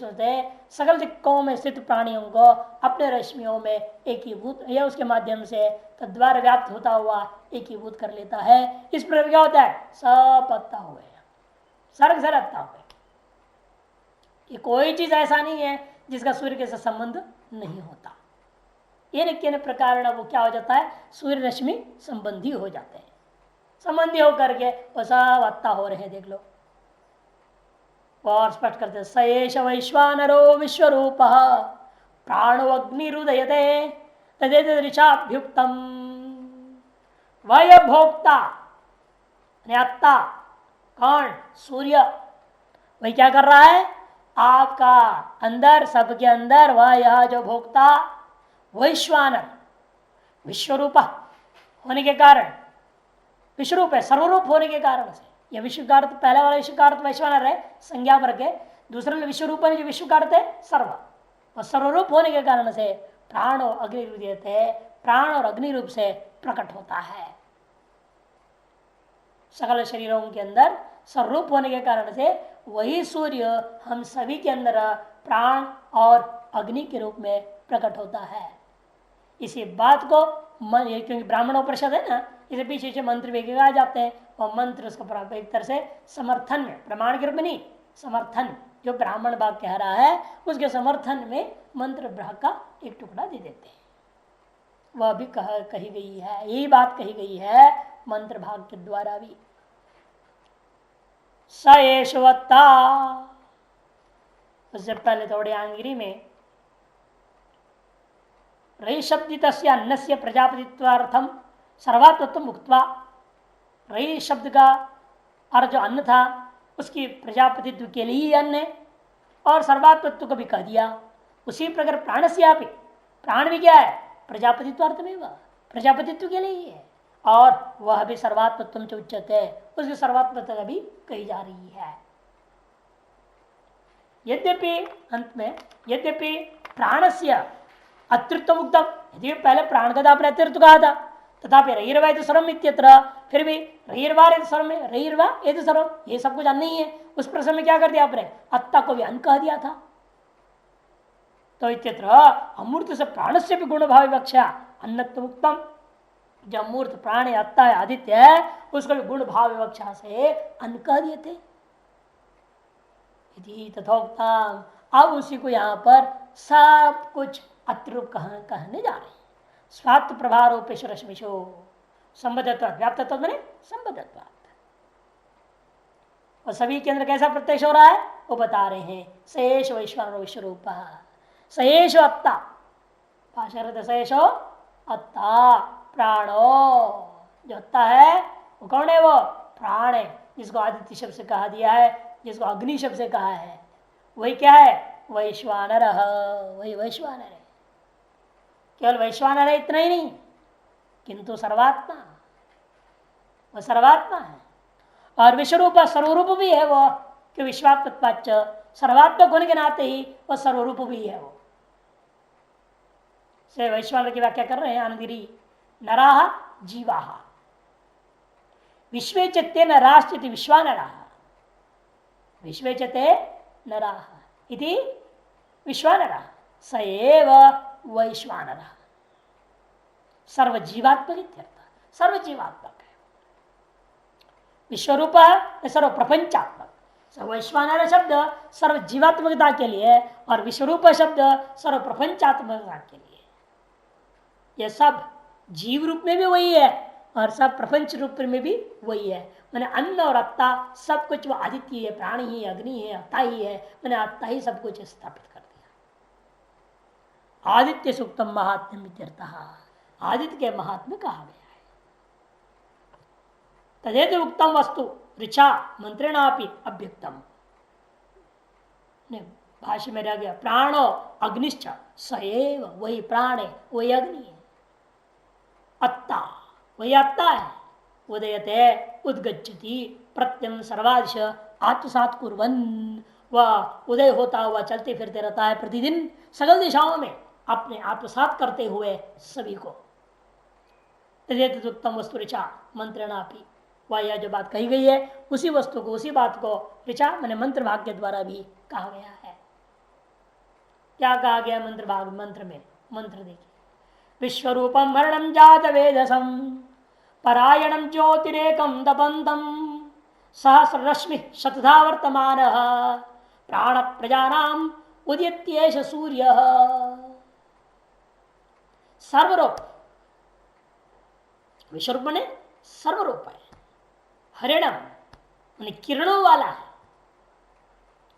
सकल दिक्कों में स्थित प्राणियों को अपने रश्मियों में एकीभूत या उसके माध्यम से तद्वारा व्याप्त होता हुआ एकीभूत कर लेता है। इस प्रकार क्या होता है, सब पत्ता हुए, सर्ग से रत्ता हुए, कि कोई चीज ऐसा नहीं है जिसका सूर्य के साथ संबंध नहीं होता। ये प्रकार वो क्या हो जाता है, सूर्य रश्मि संबंधी हो जाते हैं। संबंधी होकर के वो सब अत्ता हो रहे हैं, देख लो। और स्पष्ट करते सएष वैश्वानरो विश्वरूप प्राणो अग्निरुदयते तदेतदृशाभ्युक्तम। वह भोक्ता अत्ता कौन, सूर्य, वही क्या कर रहा है आपका अंदर, सबके अंदर वह यह जो भोक्ता वैश्वानर विश्वरूप होने के कारण, विश्वरूप है सर्वरूप होने के कारण से, यह विश्व का अर्थ पहला वाला विश्व का अर्थ वैश्वानर है संज्ञा वर्ग के, दूसरे विश्वरूप जो विश्व का अर्थ है सर्व, और सर्वरूप होने के कारण से प्राण और अग्नि है, प्राण और अग्नि रूप से प्रकट होता है। सकल शरीरों के अंदर सर्वरूप होने के कारण से वही सूर्य हम सभी के अंदर प्राण और अग्नि के रूप में प्रकट होता है। इसी बात को क्योंकि ब्राह्मण उपनिषद है ना, इसे पीछे से मंत्र भी गाए जाते हैं, और मंत्र उसको एक तरह से समर्थन में, प्रमाण के रूप में नहीं, समर्थन जो ब्राह्मण भाग कह रहा है उसके समर्थन में मंत्र भाग का एक टुकड़ा दे देते हैं। वह भी कही गई है, यही बात कही गई है मंत्र भाग के द्वारा भी। सएशवत्ता, उससे पहले थोड़े आंगिरी में रई शब्दित अन्न से प्रजापतित्वार्थम सर्वात्मत्व मुक्त्वा, रई शब्द का अर्थ जो अन्न था उसकी प्रजापतित्व के लिए ही अन्न है, और सर्वात्मत्व को भी कह दिया। उसी प्रकार प्राण से आप, प्राण भी क्या है प्रजापतित्वार्थ में, वह प्रजापतित्व के लिए ही है, और वह भी सर्वात्मत्व से उच्चत है, उसकी सर्वात्मत्व भी कही जा रही है। यद्यपि अंत में यद्यपि प्राण से अतृत्व मुक्तम, यदि पहले प्राण का आपने अतिरिक्त कहा था, तथापि रहीरवा तो सर्वम इत्यत्र, फिर भी रहीरवा सर्व में रहीरवा ये तो सर्व, ये सब कुछ अन्न ही है, उस प्रश्न में क्या कर दिया आपने, अत्ता को भी अन्न कह दिया था। तो इत्यत्र अमूर्त से प्राण से भी गुण भाव विवक्षा अन्नत्व मुक्तम, जो अमूर्त प्राण अत्ता है आदित्य है उसको भी गुण भाव विवक्षा से अन्न कह दिए थे। तथोक्तम, अब उसी को यहाँ पर सब कुछ अत्रुप कहने जा रहे हैं। स्वात्म प्रभाव रूपेश रश्मिशो संबद्धत्व व्याप्तत्व मैंने संबद्धत्व, और सभी के अंदर कैसा प्रत्यक्ष हो रहा है वो बता रहे हैं। सएष वैश्वानरो विश्वरूप सएषो अत्ता, सएषो अत्ता प्राणो, जो अत्ता है वो कौन है, वो प्राण है, जिसको आदित्य शब्द से कहा दिया है, जिसको अग्नि शब्द से कहा है, वही क्या है वैश्वानर, वही वैश्वानर है। केवल वैश्वानर है इतना ही नहीं, किंतु सर्वात्मा, वह सर्वात्मा है, और विश्वरूप सर्वरूप भी है वो, कि विश्वात्मत्वाच सर्वात्मक होने के नाते ही वह सर्वरूप भी है वो। से वैश्वानर की व्याख्या कर रहे हैं आनंदगिरी, नराह जीवाह विश्वे चते नराश्चिति विश्वानराः, विश्वे चते नराः इति विश्वानरः स एव वैश्वानरः, सर्वजीवात्मक इत्यर्थ, सर्वजीवात्मक है विश्वरूप सर्व प्रपंचात्मक। वैश्वानर शब्द सर्व जीवात्मकता के लिए और विश्वरूप शब्द सर्व प्रपंचात्मकता के लिए। यह सब जीव रूप में भी वही है और सब प्रपंच रूप में भी वही है। मैंने अन्न और अत्ता सब कुछ वो आदित्य है, प्राणी ही, अग्नि है, अत्ता ही है, मैंने अत्ता ही सब कुछ स्थापित कर दिया। आदित्य सूक्तम महात्म्य, आदित्य के महात्म्य कहा गया है। तदेत उक्तम वस्तु ऋचा मंत्रेणापि अभ्युक्तम, भाष्य में रह गया प्राणो अग्निश्च सएव, वही प्राण है, वही अग्नि है, अत्ता वही अत्ता है, उदयते उद्गच्छति प्रत्यम सर्वादिश आत्मसात कुर्वन्, वह उदय होता हुआ चलते फिरते रहता है प्रतिदिन सकल दिशाओं में अपने आत्मसात करते हुए सभी को। तदेत उत्तम वस्तु ऋचा मंत्रेणापि, वह यह जो बात कही गई है उसी वस्तु को, उसी बात को ऋचा मैंने मंत्र भाग के द्वारा भी कहा गया है। क्या कहा गया मंत्र भाग, मंत्र में मंत्र देखिए, विश्वरूपम मरणम जात वेदसम परायणम ज्योतिरेकम दबंतम सहस्रश्मि शतधा वर्तमान प्राण प्रजानाम उदित्येष सूर्य। सर्वरूप, विश्वरूप ने सर्वरूप है। हरिणम किरणों वाला है,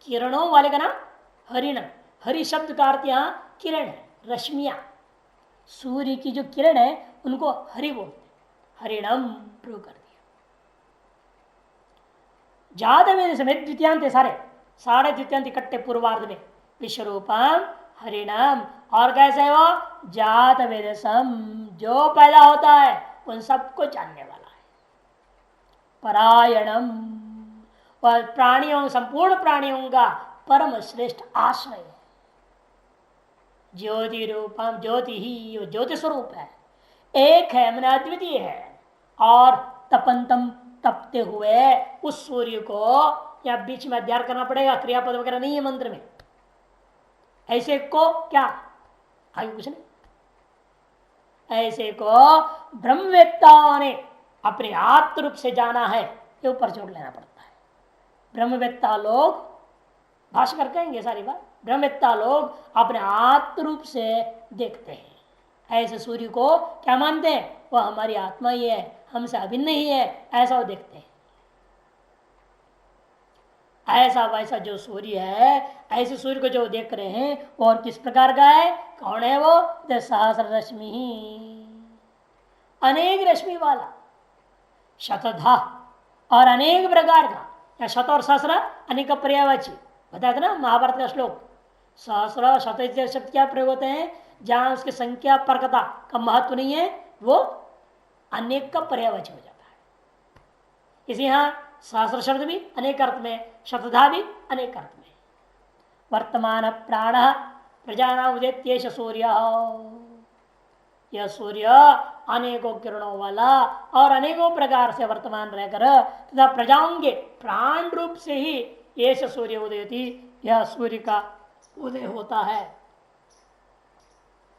किरणों वाले का नाम हरिण। हरि शब्द का अर्थ यहां किरण है, रश्मियां। सूर्य की जो किरण है उनको हरि बोलते, हरिणम प्रयोग कर दिया। जातवेद समेत द्वितीयांत सारे साढ़े द्वितीयांत इकट्ठे पूर्वार्ध में विश्वरूपम हरिणम। और कैसे है वो? जात वेद सम, जो पैदा होता है उन सबको जानने वाला है। परायणम, वह प्राणियों, संपूर्ण प्राणियों का परम श्रेष्ठ आश्रय है। ज्योति रूपम, ज्योति ही ज्योति स्वरूप है, एक है, मन अद्वितीय है। और तपंतम, तपते हुए उस सूर्य को, या बीच में अध्ययन करना पड़ेगा, क्रियापद वगैरह नहीं है मंत्र में। ऐसे को क्या आगे कुछ नहीं, ऐसे को ब्रह्मवेत्ताओं ने अपने आत्म रूप से जाना है, ये ऊपर जोड़ लेना पड़ता है। ब्रह्मवेत्ता लोग, भाष्कर कहेंगे सारी बात, ब्रह्मवेत्ता लोग अपने आत्म रूप से देखते हैं। ऐसे सूर्य को क्या मानते हैं? वह हमारी आत्मा ही है, हमसे अभिन्न ही है, ऐसा वो देखते हैं। ऐसा वैसा जो सूर्य है, ऐसे सूर्य को जो देख रहे हैं और किस प्रकार का है, कौन है वो? सहस्र रश्मि, अनेक रश्मि वाला, शतधा, और अनेक प्रकार का, या शत और सहस्र अनेक पर्यायवाची बताया था ना महाभारत का श्लोक। सहस्र शत शब्द क्या प्रयोग होते हैं? जहां उसकी संख्या परकता का महत्व नहीं है, वो अनेक का पर्यायवाची हो जाता है। इसी यहां सहस्र शब्द भी अनेक अर्थ में, शतधा भी अनेक अर्थ में। वर्तमान प्राण प्रजानाम उदित्येष सूर्य, यह सूर्य अनेकों किरणों वाला और अनेकों प्रकार से वर्तमान रहकर तथा प्रजाओं के प्राण रूप से ही येष सूर्य उदयति, यह सूर्य का उदय होता है।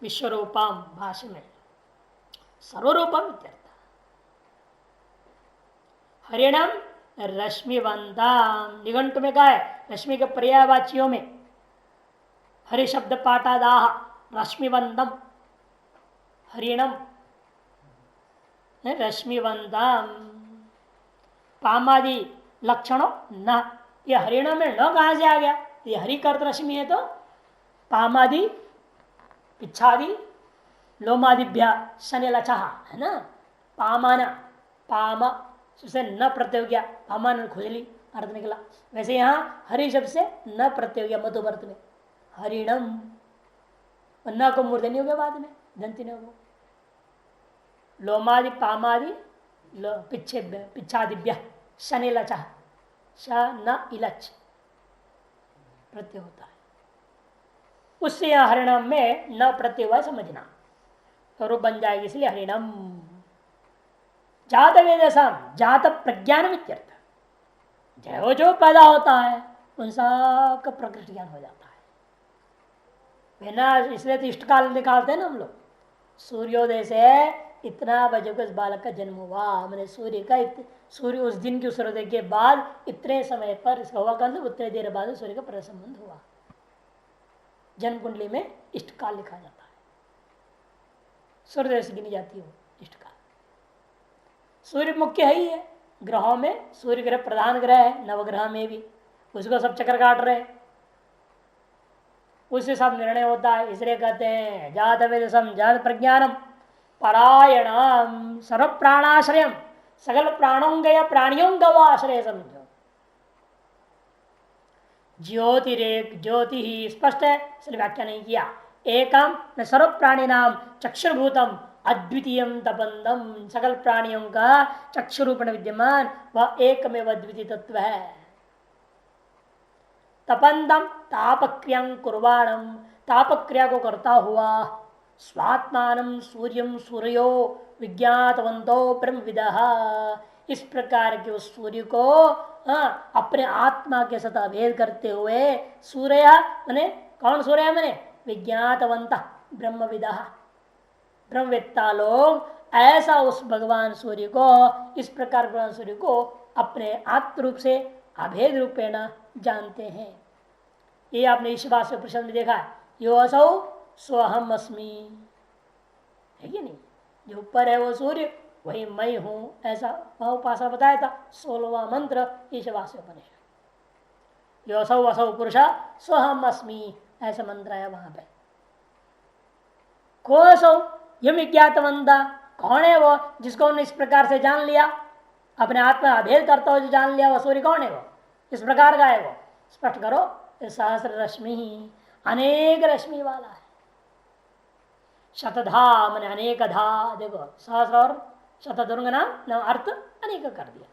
विश्वरूपम भाष्य में सर्वरूपम इत्यर्थ। हरिणम रश्मिवंतम, निघंटु में कहा है रश्मि के पर्यायवाचियों में हरि शब्द पाटादाह रश्मिवंतम, हरिणम रश्मिवंतम। पामादि लक्षणों न, ये हरिणों में न कहां से आ गया? ये हरि कर्त रश्मि है तो पामादि पिछादि लोमादिभ्य शनि लचहा है ना, पामाना, पाम से न प्रत्यय गया, पामान खुजली अर्थ निकला। वैसे यहां हरि शब्द से न प्रत्यय गया मधुवर्त में, हरिणम, न को मूर्धन्य हो गया बाद में, दंती ने हो। लोमादि पामादि पिछादिभ्य शनि लचहा, श न इलच प्रत्यय होता है, उससे यहां हरिणम में न प्रत्यय हुआ समझना, तो रूप बन जाएगी, इसलिए हरिणम। जात वेदसाम, जात प्रज्ञान इत्यर्थ, जो पैदा होता है उन सब का प्रकृति ज्ञान हो जाता है। बिना इसलिए तो इष्टकाल निकालते हैं ना हम लोग। सूर्योदय से इतना बजे को इस बालक का जन्म हुआ, मैंने सूर्य का सूर्य उस दिन के सूर्योदय के बाद इतने समय पर इसका हुआ, कर उतने देर बाद सूर्य का प्रसंबंध हुआ। जन्म कुंडली में इष्टकाल लिखा जाता है, सूर्योदय से गिनी जाती है वो इष्टकाल। सूर्य मुख्य है ही है, ग्रहों में सूर्य ग्रह प्रधान ग्रह है, नवग्रह में भी उसको सब चक्कर काट रहे, उससे सब निर्णय होता है। इसलिए कहते हैं जात वेदसम जात प्रज्ञानम परायणम सर्व प्राणाश्रयम, सकल प्राणों का या प्राणियों का वो आश्रय समझो। ज्योतिरेक, ज्योति ही स्पष्ट है इसलिए व्याख्या नहीं किया। एकम न सर्व प्राणी नाम चक्षुर्भूतम अद्वितीय तपंदम, सकल प्राणियों का चक्षुरूप में विद्यमान वह एक में अद्वितीय तत्व है। तपंदम तापक्रिया कुर्वाणम, तापक्रिया को करता हुआ, स्वात्मान सूर्यम सूर्यो विज्ञातवंतो ब्रह्मविदः, इस प्रकार के उस सूर्य को अपने आत्मा के साथ अभेद करते हुए सूर्य मने कौन सूर्य मने विज्ञातवंत ब्रह्मविदः, ब्रह्मवेत्ता लोग ऐसा उस भगवान सूर्य को, इस प्रकार भगवान सूर्य को अपने आत्म रूप से अभेद रूपेण जानते हैं। ये आपने ईशवास्य प्रश्न में देखा है, यो असौ स्वहम अस्मि, है कि नहीं? जो ऊपर है वो सूर्य, वही मैं हूं, ऐसा उपासना बताया था 16वां मंत्र ईशवास्य उपनिषद। यो असौ असौ पुरुष स्वहम अस्मि, ऐसा मंत्र है वहां पे। को असौ यम विज्ञातवंता, कौन है वो जिसको उन्होंने इस प्रकार से जान लिया, अपने आत्मा अभेद करता हो जो जान लिया, वो सूर्य कौन है, वो इस प्रकार का है, वो स्पष्ट करो। सहस्र रश्मि ही, अनेक रश्मि वाला है। शतधा मैंने अनेक धा, देखो सहस्र और शतदुर्ग नाम अर्थ अनेक कर दिया।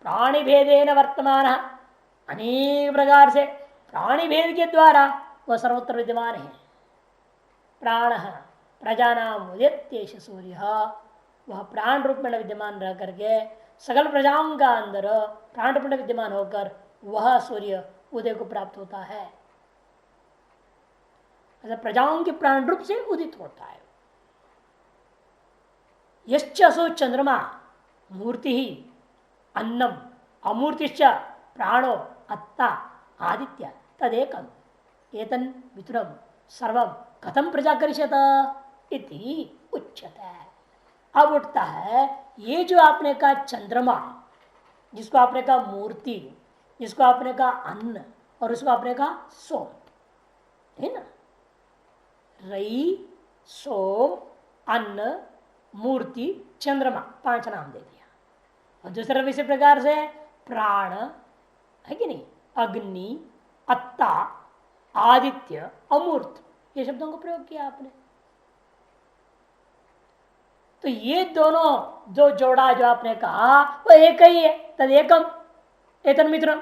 प्राणी भेदेन वर्तमान, अनेक प्रकार से प्राणी भेद के द्वारा वह सर्वत्र विद्यमान है। प्राण प्रजानाम उदित्येष सूर्य, वह प्राण रूप में विद्यमान रह करके सकल प्रजाओं का अंदर प्राण रूप में विद्यमान होकर वह सूर्य उदय को प्राप्त होता है। ऐसा प्रजाओं के प्राण रूप से उदित होता है। यश्च असो चंद्रमा मूर्ति ही अन्नम अमूर्तिश्च प्राणो अत्ता आदित्य तदेकम एतन मिथुनम सर्वम कथम प्रजा करिष्यत इति उच्यते। अब उठता है ये जो आपने कहा चंद्रमा, जिसको आपने कहा मूर्ति, जिसको आपने कहा अन्न और उसको आपने कहा सोम, है ना? रई, सोम, अन्न, मूर्ति, चंद्रमा, 5 नाम दे दिया। और दूसरा इसी प्रकार से प्राण, है कि नहीं, अग्नि, अत्ता, आदित्य, अमूर्त, ये शब्दों को प्रयोग किया आपने। तो ये दोनों जो जोड़ा जो आपने कहा वो एक ही है, तद एकम एतन मित्रम।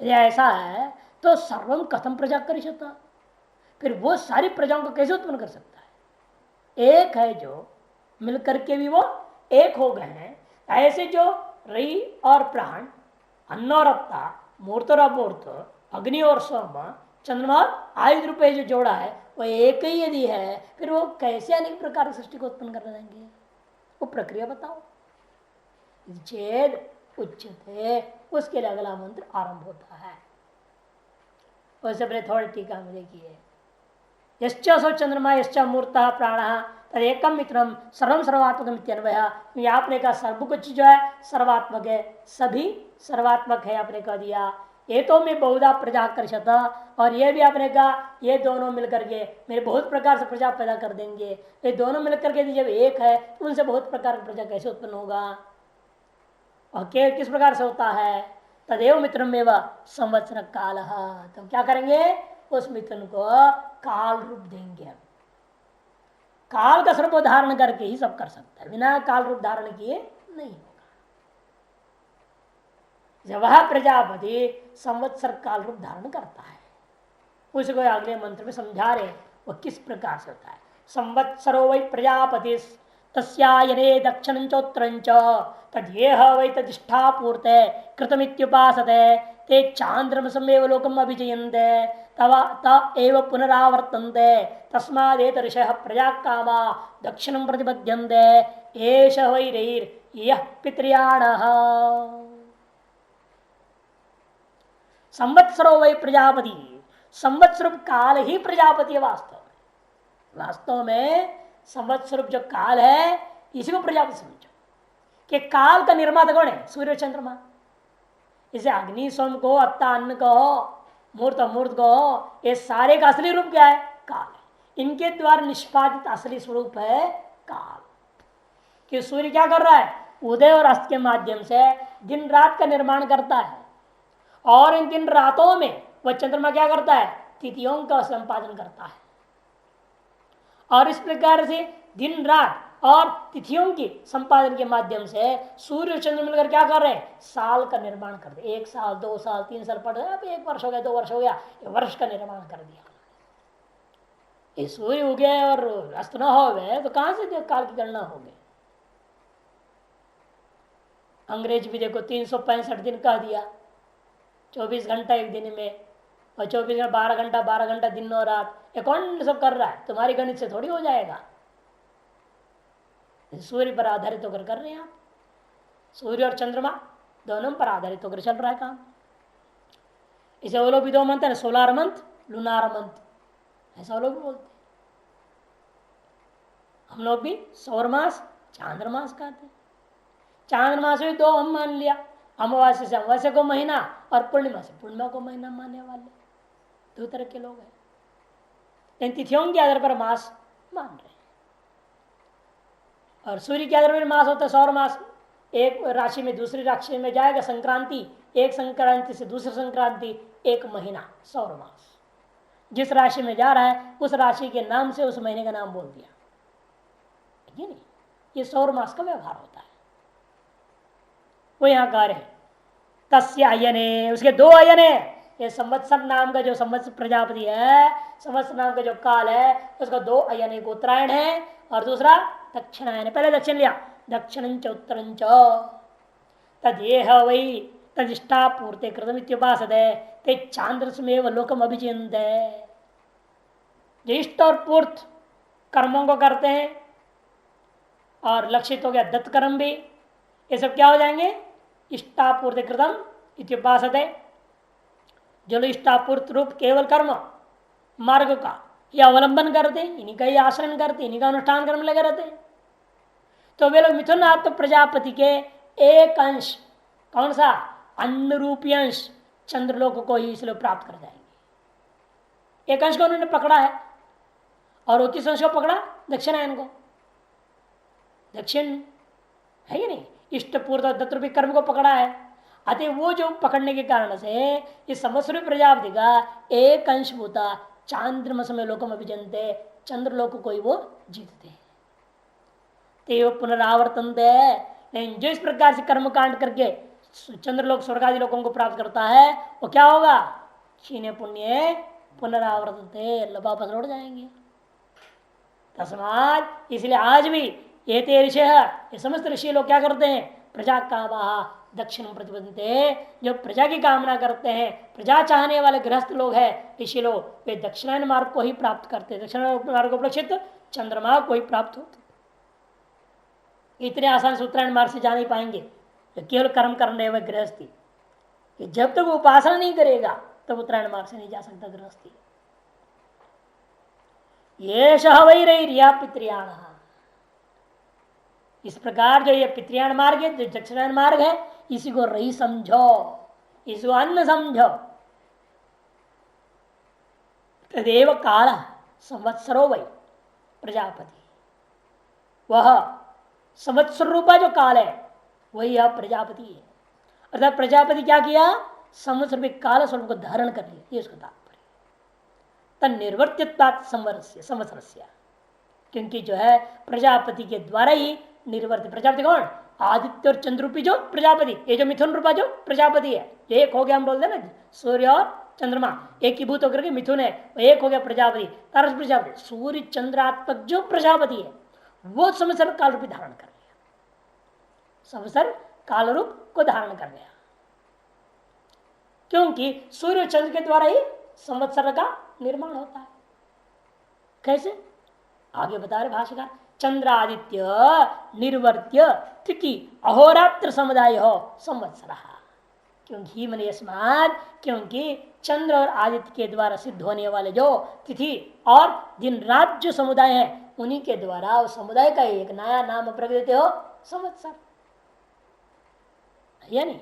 ऐसा है तो सर्वम कथम प्रजा करिष्यत, फिर वो सारी प्रजाओं को कैसे उत्पन्न कर सकता है? एक है जो मिलकर के भी वो एक हो गए हैं। ऐसे जो रई और प्राण, अन्न और अत्ता, मूर्त और अमूर्त, अग्नि और सोम, चंद्रमा और आयुध रूपये जो जोड़ा है वो एक ही यदि है, फिर वो कैसे अनेक प्रकार की सृष्टि को उत्पन्न कर देंगे? वो प्रक्रिया बताओ। चेद उच्चते, उसके लिए अगला मंत्र आरंभ होता है। वैसे पहले थोड़ी टीका में देखिए, यश्च सो चंद्रमा यश्च मूर्त प्राण तदेकम मित्रम सर्वम सर्वात्मक इत्यन्वय। आपने कहा सर्व कुछ जो है सर्वात्मक है, सभी सर्वात्मक है आपने कह दिया। ये तो मैं बहुधा प्रजा कर, और ये भी आपने कहा ये दोनों मिलकर के मेरे बहुत प्रकार से प्रजा पैदा कर देंगे। ये दोनों मिलकर के जब एक है तो उनसे बहुत प्रकार की प्रजा कैसे उत्पन्न होगा? और किस प्रकार से होता है? तदेव मित्रम एवं संवत्सर काल, तो क्या करेंगे? उस मिथुन को काल रूप देंगे। हम काल का स्वरूप धारण करके ही सब कर सकता है, बिना काल रूप धारण किए नहीं होगा। जब वह प्रजापति संवत्सर काल रूप धारण करता है, उसको अगले मंत्र में समझा रहे वह किस प्रकार से होता है। संवत्सरो वै प्रजापति तस्यायने दक्षिण चोत्रंच तद्येह वै तदिष्ठा पूर्ते कृतमित्युपासते ते चांद्रमसमेव लोकम अभिजयन्ते तव त एव पुनरावर्तन्ते तस्मादेत ऋषयः प्रजा कामा दक्षिणं प्रतिपद्यन्ते एष वै रैर्यः पितृयाणः। संवत्सरो वै प्रजापति, संवत्सर काल ही प्रजापति है। वास्तव में संवत्सर जो काल है इसी को प्रजापति समझो कि काल का निर्माता कौन है? सूर्य चंद्रमा। इसे अग्नि सोम को, अत्ता अन्न को, मूर्त अमूर्त को, ये सारे का असली रूप क्या है? काल है। इनके द्वारा निष्पादित असली स्वरूप है काल। कि सूर्य क्या कर रहा है? उदय और अस्त के माध्यम से दिन रात का निर्माण करता है, और इन दिन रातों में वह चंद्रमा क्या करता है? तिथियों का संपादन करता है। और इस प्रकार से दिन रात और तिथियों के संपादन के माध्यम से सूर्य चंद्र मिलकर क्या कर रहे हैं? साल का निर्माण कर दे। 1 साल 2 साल 3 साल पढ़ रहे, अब 1 वर्ष हो गया 2 वर्ष हो गया, वर्ष का निर्माण कर दिया। ये सूर्य हो गया और अस्त न हो गए तो कहां से काल की गणना हो गई? अंग्रेज भी देखो 365 दिन कह दिया, 24 घंटा एक दिन में, और 24 घंटा 12 घंटा दिन और रात। ये कौन सब कर रहा है? तुम्हारी गणित से थोड़ी हो जाएगा। सूर्य पर आधारित होकर कर रहे हैं आप। सूर्य और चंद्रमा दोनों पर आधारित होकर चल रहा है काम। इसे वो लोग भी दो मंथ है, सोलार मंथ, लुनार मंथ, ऐसा वो लोग भी बोलते हैं। हम लोग भी सौर मास, चांद्रमास कहते हैं। चांद्रमास भी दो हम मान लिया, अमावास्या से अमावस्या को महीना और पूर्णिमा से पूर्णिमा को महीना मानने वाले दो तरह के लोग हैं। इन तिथियों के आधार पर मास मान रहे हैं। और सूर्य के आधार पर मास होता है सौर मास। एक राशि में दूसरी राशि में जाएगा संक्रांति, एक संक्रांति से दूसरी संक्रांति, एक महीना सौर मास। जिस राशि में जा रहा है उस राशि के नाम से उस महीने का नाम बोल दिया, ये नहीं, ये सौर मास का व्यवहार होता है। वो यहां कार्य है तस्य अयने, उसके दो अयन है। ये संवत्सर नाम का जो संवत्सर प्रजापति है, संवत्सर नाम का जो काल है, उसका दो अयन, एक उत्तरायण है और दूसरा दक्षिणायन। पहले दक्षिण लिया, दक्षिण च उत्तर तदेह वही तदिष्टा पूर्ते कृतम इत्युपासते ते चांद्रस्मेव लोकम अभिचिंत। जो इष्ट और पूर्त कर्मों को करते हैं और लक्षित हो गया दत्त कर्म भी, ये सब क्या हो जाएंगे? इष्टापूर्ति कृतम इत्युपासते। जो लोग इष्टापूर्त रूप केवल कर्म मार्ग का ये अवलंबन करते, इन्हीं का ही आचरण करते, इन्हीं का अनुष्ठान कर्म लगे रहते हैं, तो वे लोग मिथुन आत्म प्रजापति के एक अंश, कौन सा? अन्न रूपी अंश चंद्रलोक को ही इसलिए प्राप्त कर जाएंगे। एक अंश को उन्होंने पकड़ा है और वो किस अंश को पकड़ा? दक्षिणायन को। दक्षिण है कि नहीं, इष्टपूर्त दत्त रूपी कर्म को पकड़ा है। अतः वो जो पकड़ने के कारण से इस संवत्सरी प्रजापति का एक अंश होता चांद्रमस में लोकम अभिजनते, चंद्रलोक को ही वो जीतते हैं। ते पुनरावर्तन दे, लेकिन जो इस प्रकार से कर्म कांड करके चंद्रलोक स्वर्ग आदि लोगों को प्राप्त करता है वो क्या होगा? क्षीण पुण्य पुनरावर्तन, वापस लौट जाएंगे। तस्मात इसलिए आज भी ये ऋषि, ये समस्त ऋषि लोग क्या करते हैं? प्रजा कामाः दक्षिण प्रतिपद्यते, जो प्रजा की कामना करते हैं, प्रजा चाहने वाले गृहस्थ लोग हैं ऋषि लोग, वे दक्षिणायन मार्ग को ही प्राप्त करते हैं। दक्षिणायन मार्ग को उपलक्षित चंद्रमा को ही प्राप्त होते। इतने आसान से उत्तरायण मार्ग से जा नहीं पाएंगे तो केवल कर्म करने वाले गृहस्थी, जब तक उपासना नहीं करेगा तब उत्तरायण मार्ग से नहीं जा सकता गृहस्थी। ये वैरैर्या पितृयाण, इस प्रकार जो ये पितृयाण मार्ग है, जो दक्षिणायन मार्ग है, इसी को रही समझो, इसको अन्न समझो। तदेव काल संवत्सरो वै प्रजापति, वह संवत्सर रूपा जो काल है वही यह प्रजापति है। अर्थात प्रजापति क्या किया? संवत्सर काल स्वरूप को धारण कर लिया, ये उसका तात्पर्य। तन निर्वर्तित्वात् संवत्सरस्य, क्योंकि जो है प्रजापति के द्वारा ही निर्वर्तित। प्रजापति कौन? आदित्य और चंद्र रूपी जो प्रजापति, ये जो मिथुन रूपा जो प्रजापति है, एक हो गया, हम बोलते हैं ना सूर्य और चंद्रमा एक ही भूत होकर के मिथुन है, एक हो गया प्रजापति। तरस प्रजापति सूर्य चंद्रात्मक जो प्रजापति है वो संवत्सर काल रूपी धारण कर लिया, संवत्सर काल रूप को धारण कर लिया, क्योंकि सूर्य चंद्र के द्वारा ही संवत्सर का निर्माण होता है। कैसे? आगे बता रहे भाष्यकार, चंद्रादित्य निर्वर्त्य तिथि अहोरात्र समुदाय हो संवत्सर, क्योंकि मन यस्मात्, क्योंकि चंद्र और आदित्य के द्वारा सिद्ध होने वाले जो तिथि और दिन रात जो समुदाय है उन्हीं के द्वारा उस समुदाय का एक नया नाम प्रकट हो संवत्सर, यानी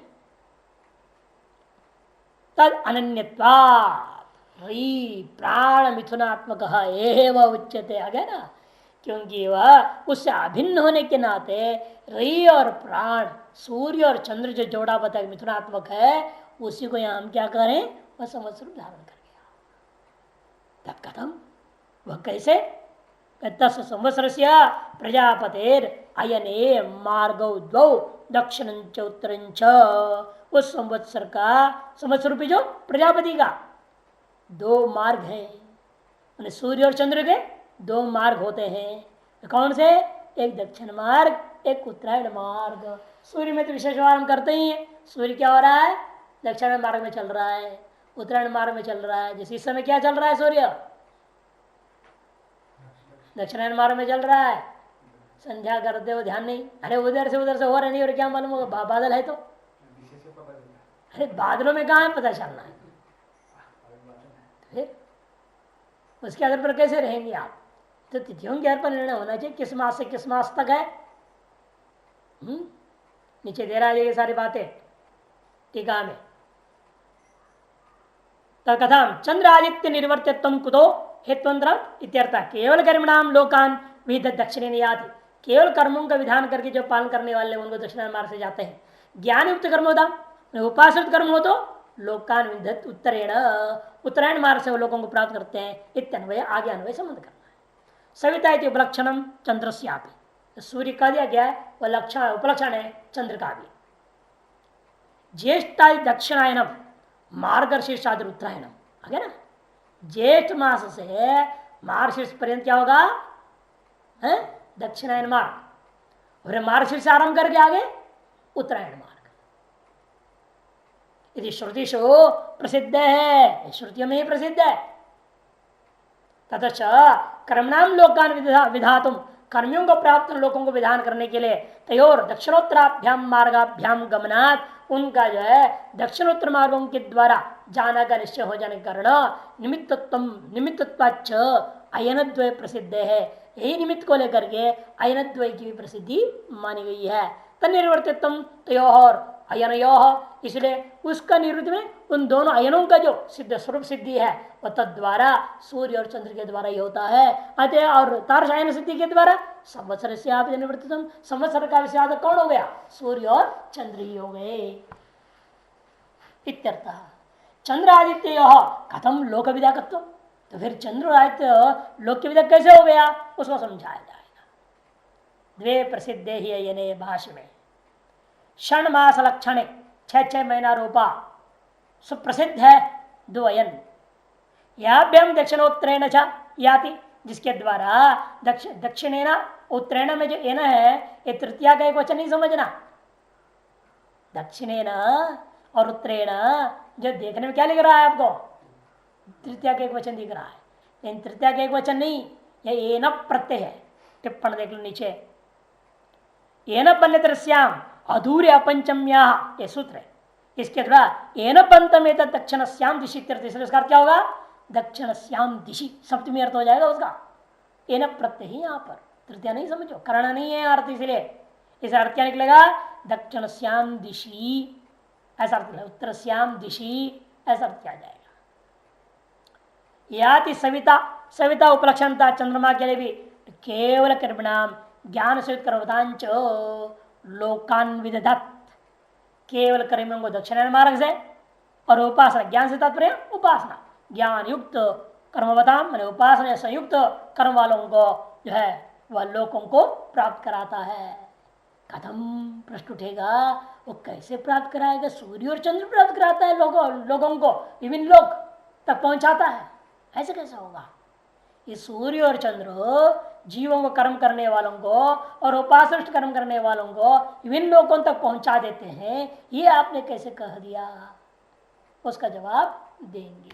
तद अनन्यत्वात् प्राण मिथुनात्मक एव उच्यते। आ गया ना, क्योंकि वह उससे अभिन्न होने के नाते रई और प्राण सूर्य और चंद्र जो जोड़ा बता मिथुनात्मक है उसी को यहां हम क्या करें? वह संवत्सर धारण कर गया। तब कथम, वह कैसे? तस् संवत्सर प्रजापतेर अयने मार्गौ द्वौ दक्षिण च उत्तर, उस संवत्सर का, संवत्सर रूपी जो प्रजापति का दो मार्ग हैं, सूर्य और चंद्र के दो मार्ग होते हैं। कौन से? एक दक्षिण मार्ग, एक उत्तरायण मार्ग। सूर्य में तो विशेष व्यवहार करते ही है। सूर्य क्या हो रहा है? दक्षिण मार्ग में चल रहा है, उत्तरायण मार्ग में चल रहा है। जैसे इस समय क्या चल रहा है? सूर्य दक्षिणायन मार्ग में चल रहा है। संध्या करते हो ध्यान नहीं, अरे उधर से हो रहा नहीं, और क्या मालूम होगा? बादल है तो, अरे बादलों में कहाँ है पता चलना है? उसके आधार पर कैसे रहेंगे आप? तो तिथियों के आधार पर निर्णय होना चाहिए किस मास से किस मास तक है। नीचे दे रहा है ये सारी बातें टीका में। तथाम चंद्रादित्य निर्वर्तित्व कुतो हेत्वंतर इत्यर्थ केवल कर्मणाम लोकान विध दक्षिणे याति। केवल कर्मों का विधान करके जो पालन करने वाले उनको दक्षिणा मार्ग से जाते हैं। ज्ञान युक्त कर्म होता, उपासित कर्म हो तो लोकान विधत उत्तरेण उत्तरायण मार्ग से वो लोगों को प्राप्त करते हैं। इत्यन्वय आगे अन्वय संबंध करना है। सविता इति उपलक्षणम चंद्रस्यापि, सूर्य का दिया गया है वह लक्षण उपलक्षण है चंद्र का भी। ज्येष्ठा दक्षिणायनम मार्गशीर्षादि उत्तरायणम, आगे ना ज्येष्ठ मास से मार्गशीर्ष पर्यंत क्या होगा है दक्षिणायन मार्ग, और मार्गशीर्ष से आरंभ करके आगे उत्तरायण मार्ग। यदि श्रुतिषु प्रसिद्ध है, श्रुतियों में ही प्रसिद्ध है। ततच कर्मणाम लोकान विधातुम, कर्मियों को प्राप्त लोगों को विधान करने के लिए तयोर दक्षिणोत्तराभ्याम मार्गाभ्याम गमनात्, उनका जो है दक्षिणोत्तर मार्गों के द्वारा जाना का निश्चय हो जाने के कारण निमित्तत्वाच्च अयनद्वय प्रसिद्ध है। यही निमित्त को लेकर के अयनद्वय की भी प्रसिद्धि मानी गई है। तनिर्वर्तित्व तयोर अयनयोः, इसलिए उसका निवृत्ति में उन दोनों अयनों का जो सिद्ध स्वरूप सिद्धि है वह तद्वारा सूर्य और चंद्र के द्वारा ही होता है। अतः और तारसायन सिद्धि के द्वारा संवत्सर से आप निवृत्तित्व, संवत्सर का विषय कौन हो गया? सूर्य और चंद्र ही हो गए। इत्यर्थ चंद्रादित्य कथम लोक विदाकत्व, तो फिर चंद्र आदित्य लोक विदा कैसे हो गया उसको समझाया जाएगा। द्वे प्रसिद्धे ही अयने भाष्य में क्षण मास लक्षणे 6 महीना रूपा सुप्रसिद्ध है दो अयन। याभ्यम दक्षिणोत्तरेण च याति, जिसके द्वारा दक्षिणेन उत्तरेण में जो एन है ये तृतीया का एक वचन नहीं समझना। दक्षिणेन और उत्तरेण जो देखने में क्या लिख रहा है आपको? तृतीया का एक वचन दिख रहा है, लेकिन तृतीया का एक वचन नहीं, यह एन प्रत्यय है। टिप्पण देख लो नीचे, एन पन्यत्रस्याम अधूर्य अपंचम्या, ये सूत्र है। इसके द्वारा एन पंतम एत दक्षिण श्याम दिशि, इसका क्या होगा? दक्षिण श्याम दिशि, सप्तमी अर्थ हो जाएगा उसका। एन प्रत्यय ही यहाँ पर, तृतीया नहीं समझो, करण नहीं है अर्थ, इसलिए इस अर्थ क्या निकलेगा? दक्षिण श्याम दिशि ऐसा अर्थ, उत्तर श्याम दिशि ऐसा अर्थ क्या जाएगा। याति सविता, सविता उपलक्षणता चंद्रमा के लिए भी केवल कर्मणाम ज्ञान से कर्मतांच लोकान विदधत, केवल कर्मियों को दक्षिणायन मार्ग से और उपासना, ज्ञान से तात्पर्य उपासना, ज्ञान युक्त कर्मवताम मैंने उपासना संयुक्त कर्म वालों को जो है वह लोगों को प्राप्त कराता है। कथम प्रश्न उठेगा, वो कैसे प्राप्त कराएगा? सूर्य और चंद्र प्राप्त कराता है लोगों को, विभिन्न लोग तक पहुंचाता है, ऐसे कैसे होगा? ये सूर्य और चंद्र जीवों को कर्म करने वालों को और उपासना कर्म करने वालों को विभिन्न लोगों तक पहुंचा देते हैं, ये आपने कैसे कह दिया? उसका जवाब देंगे।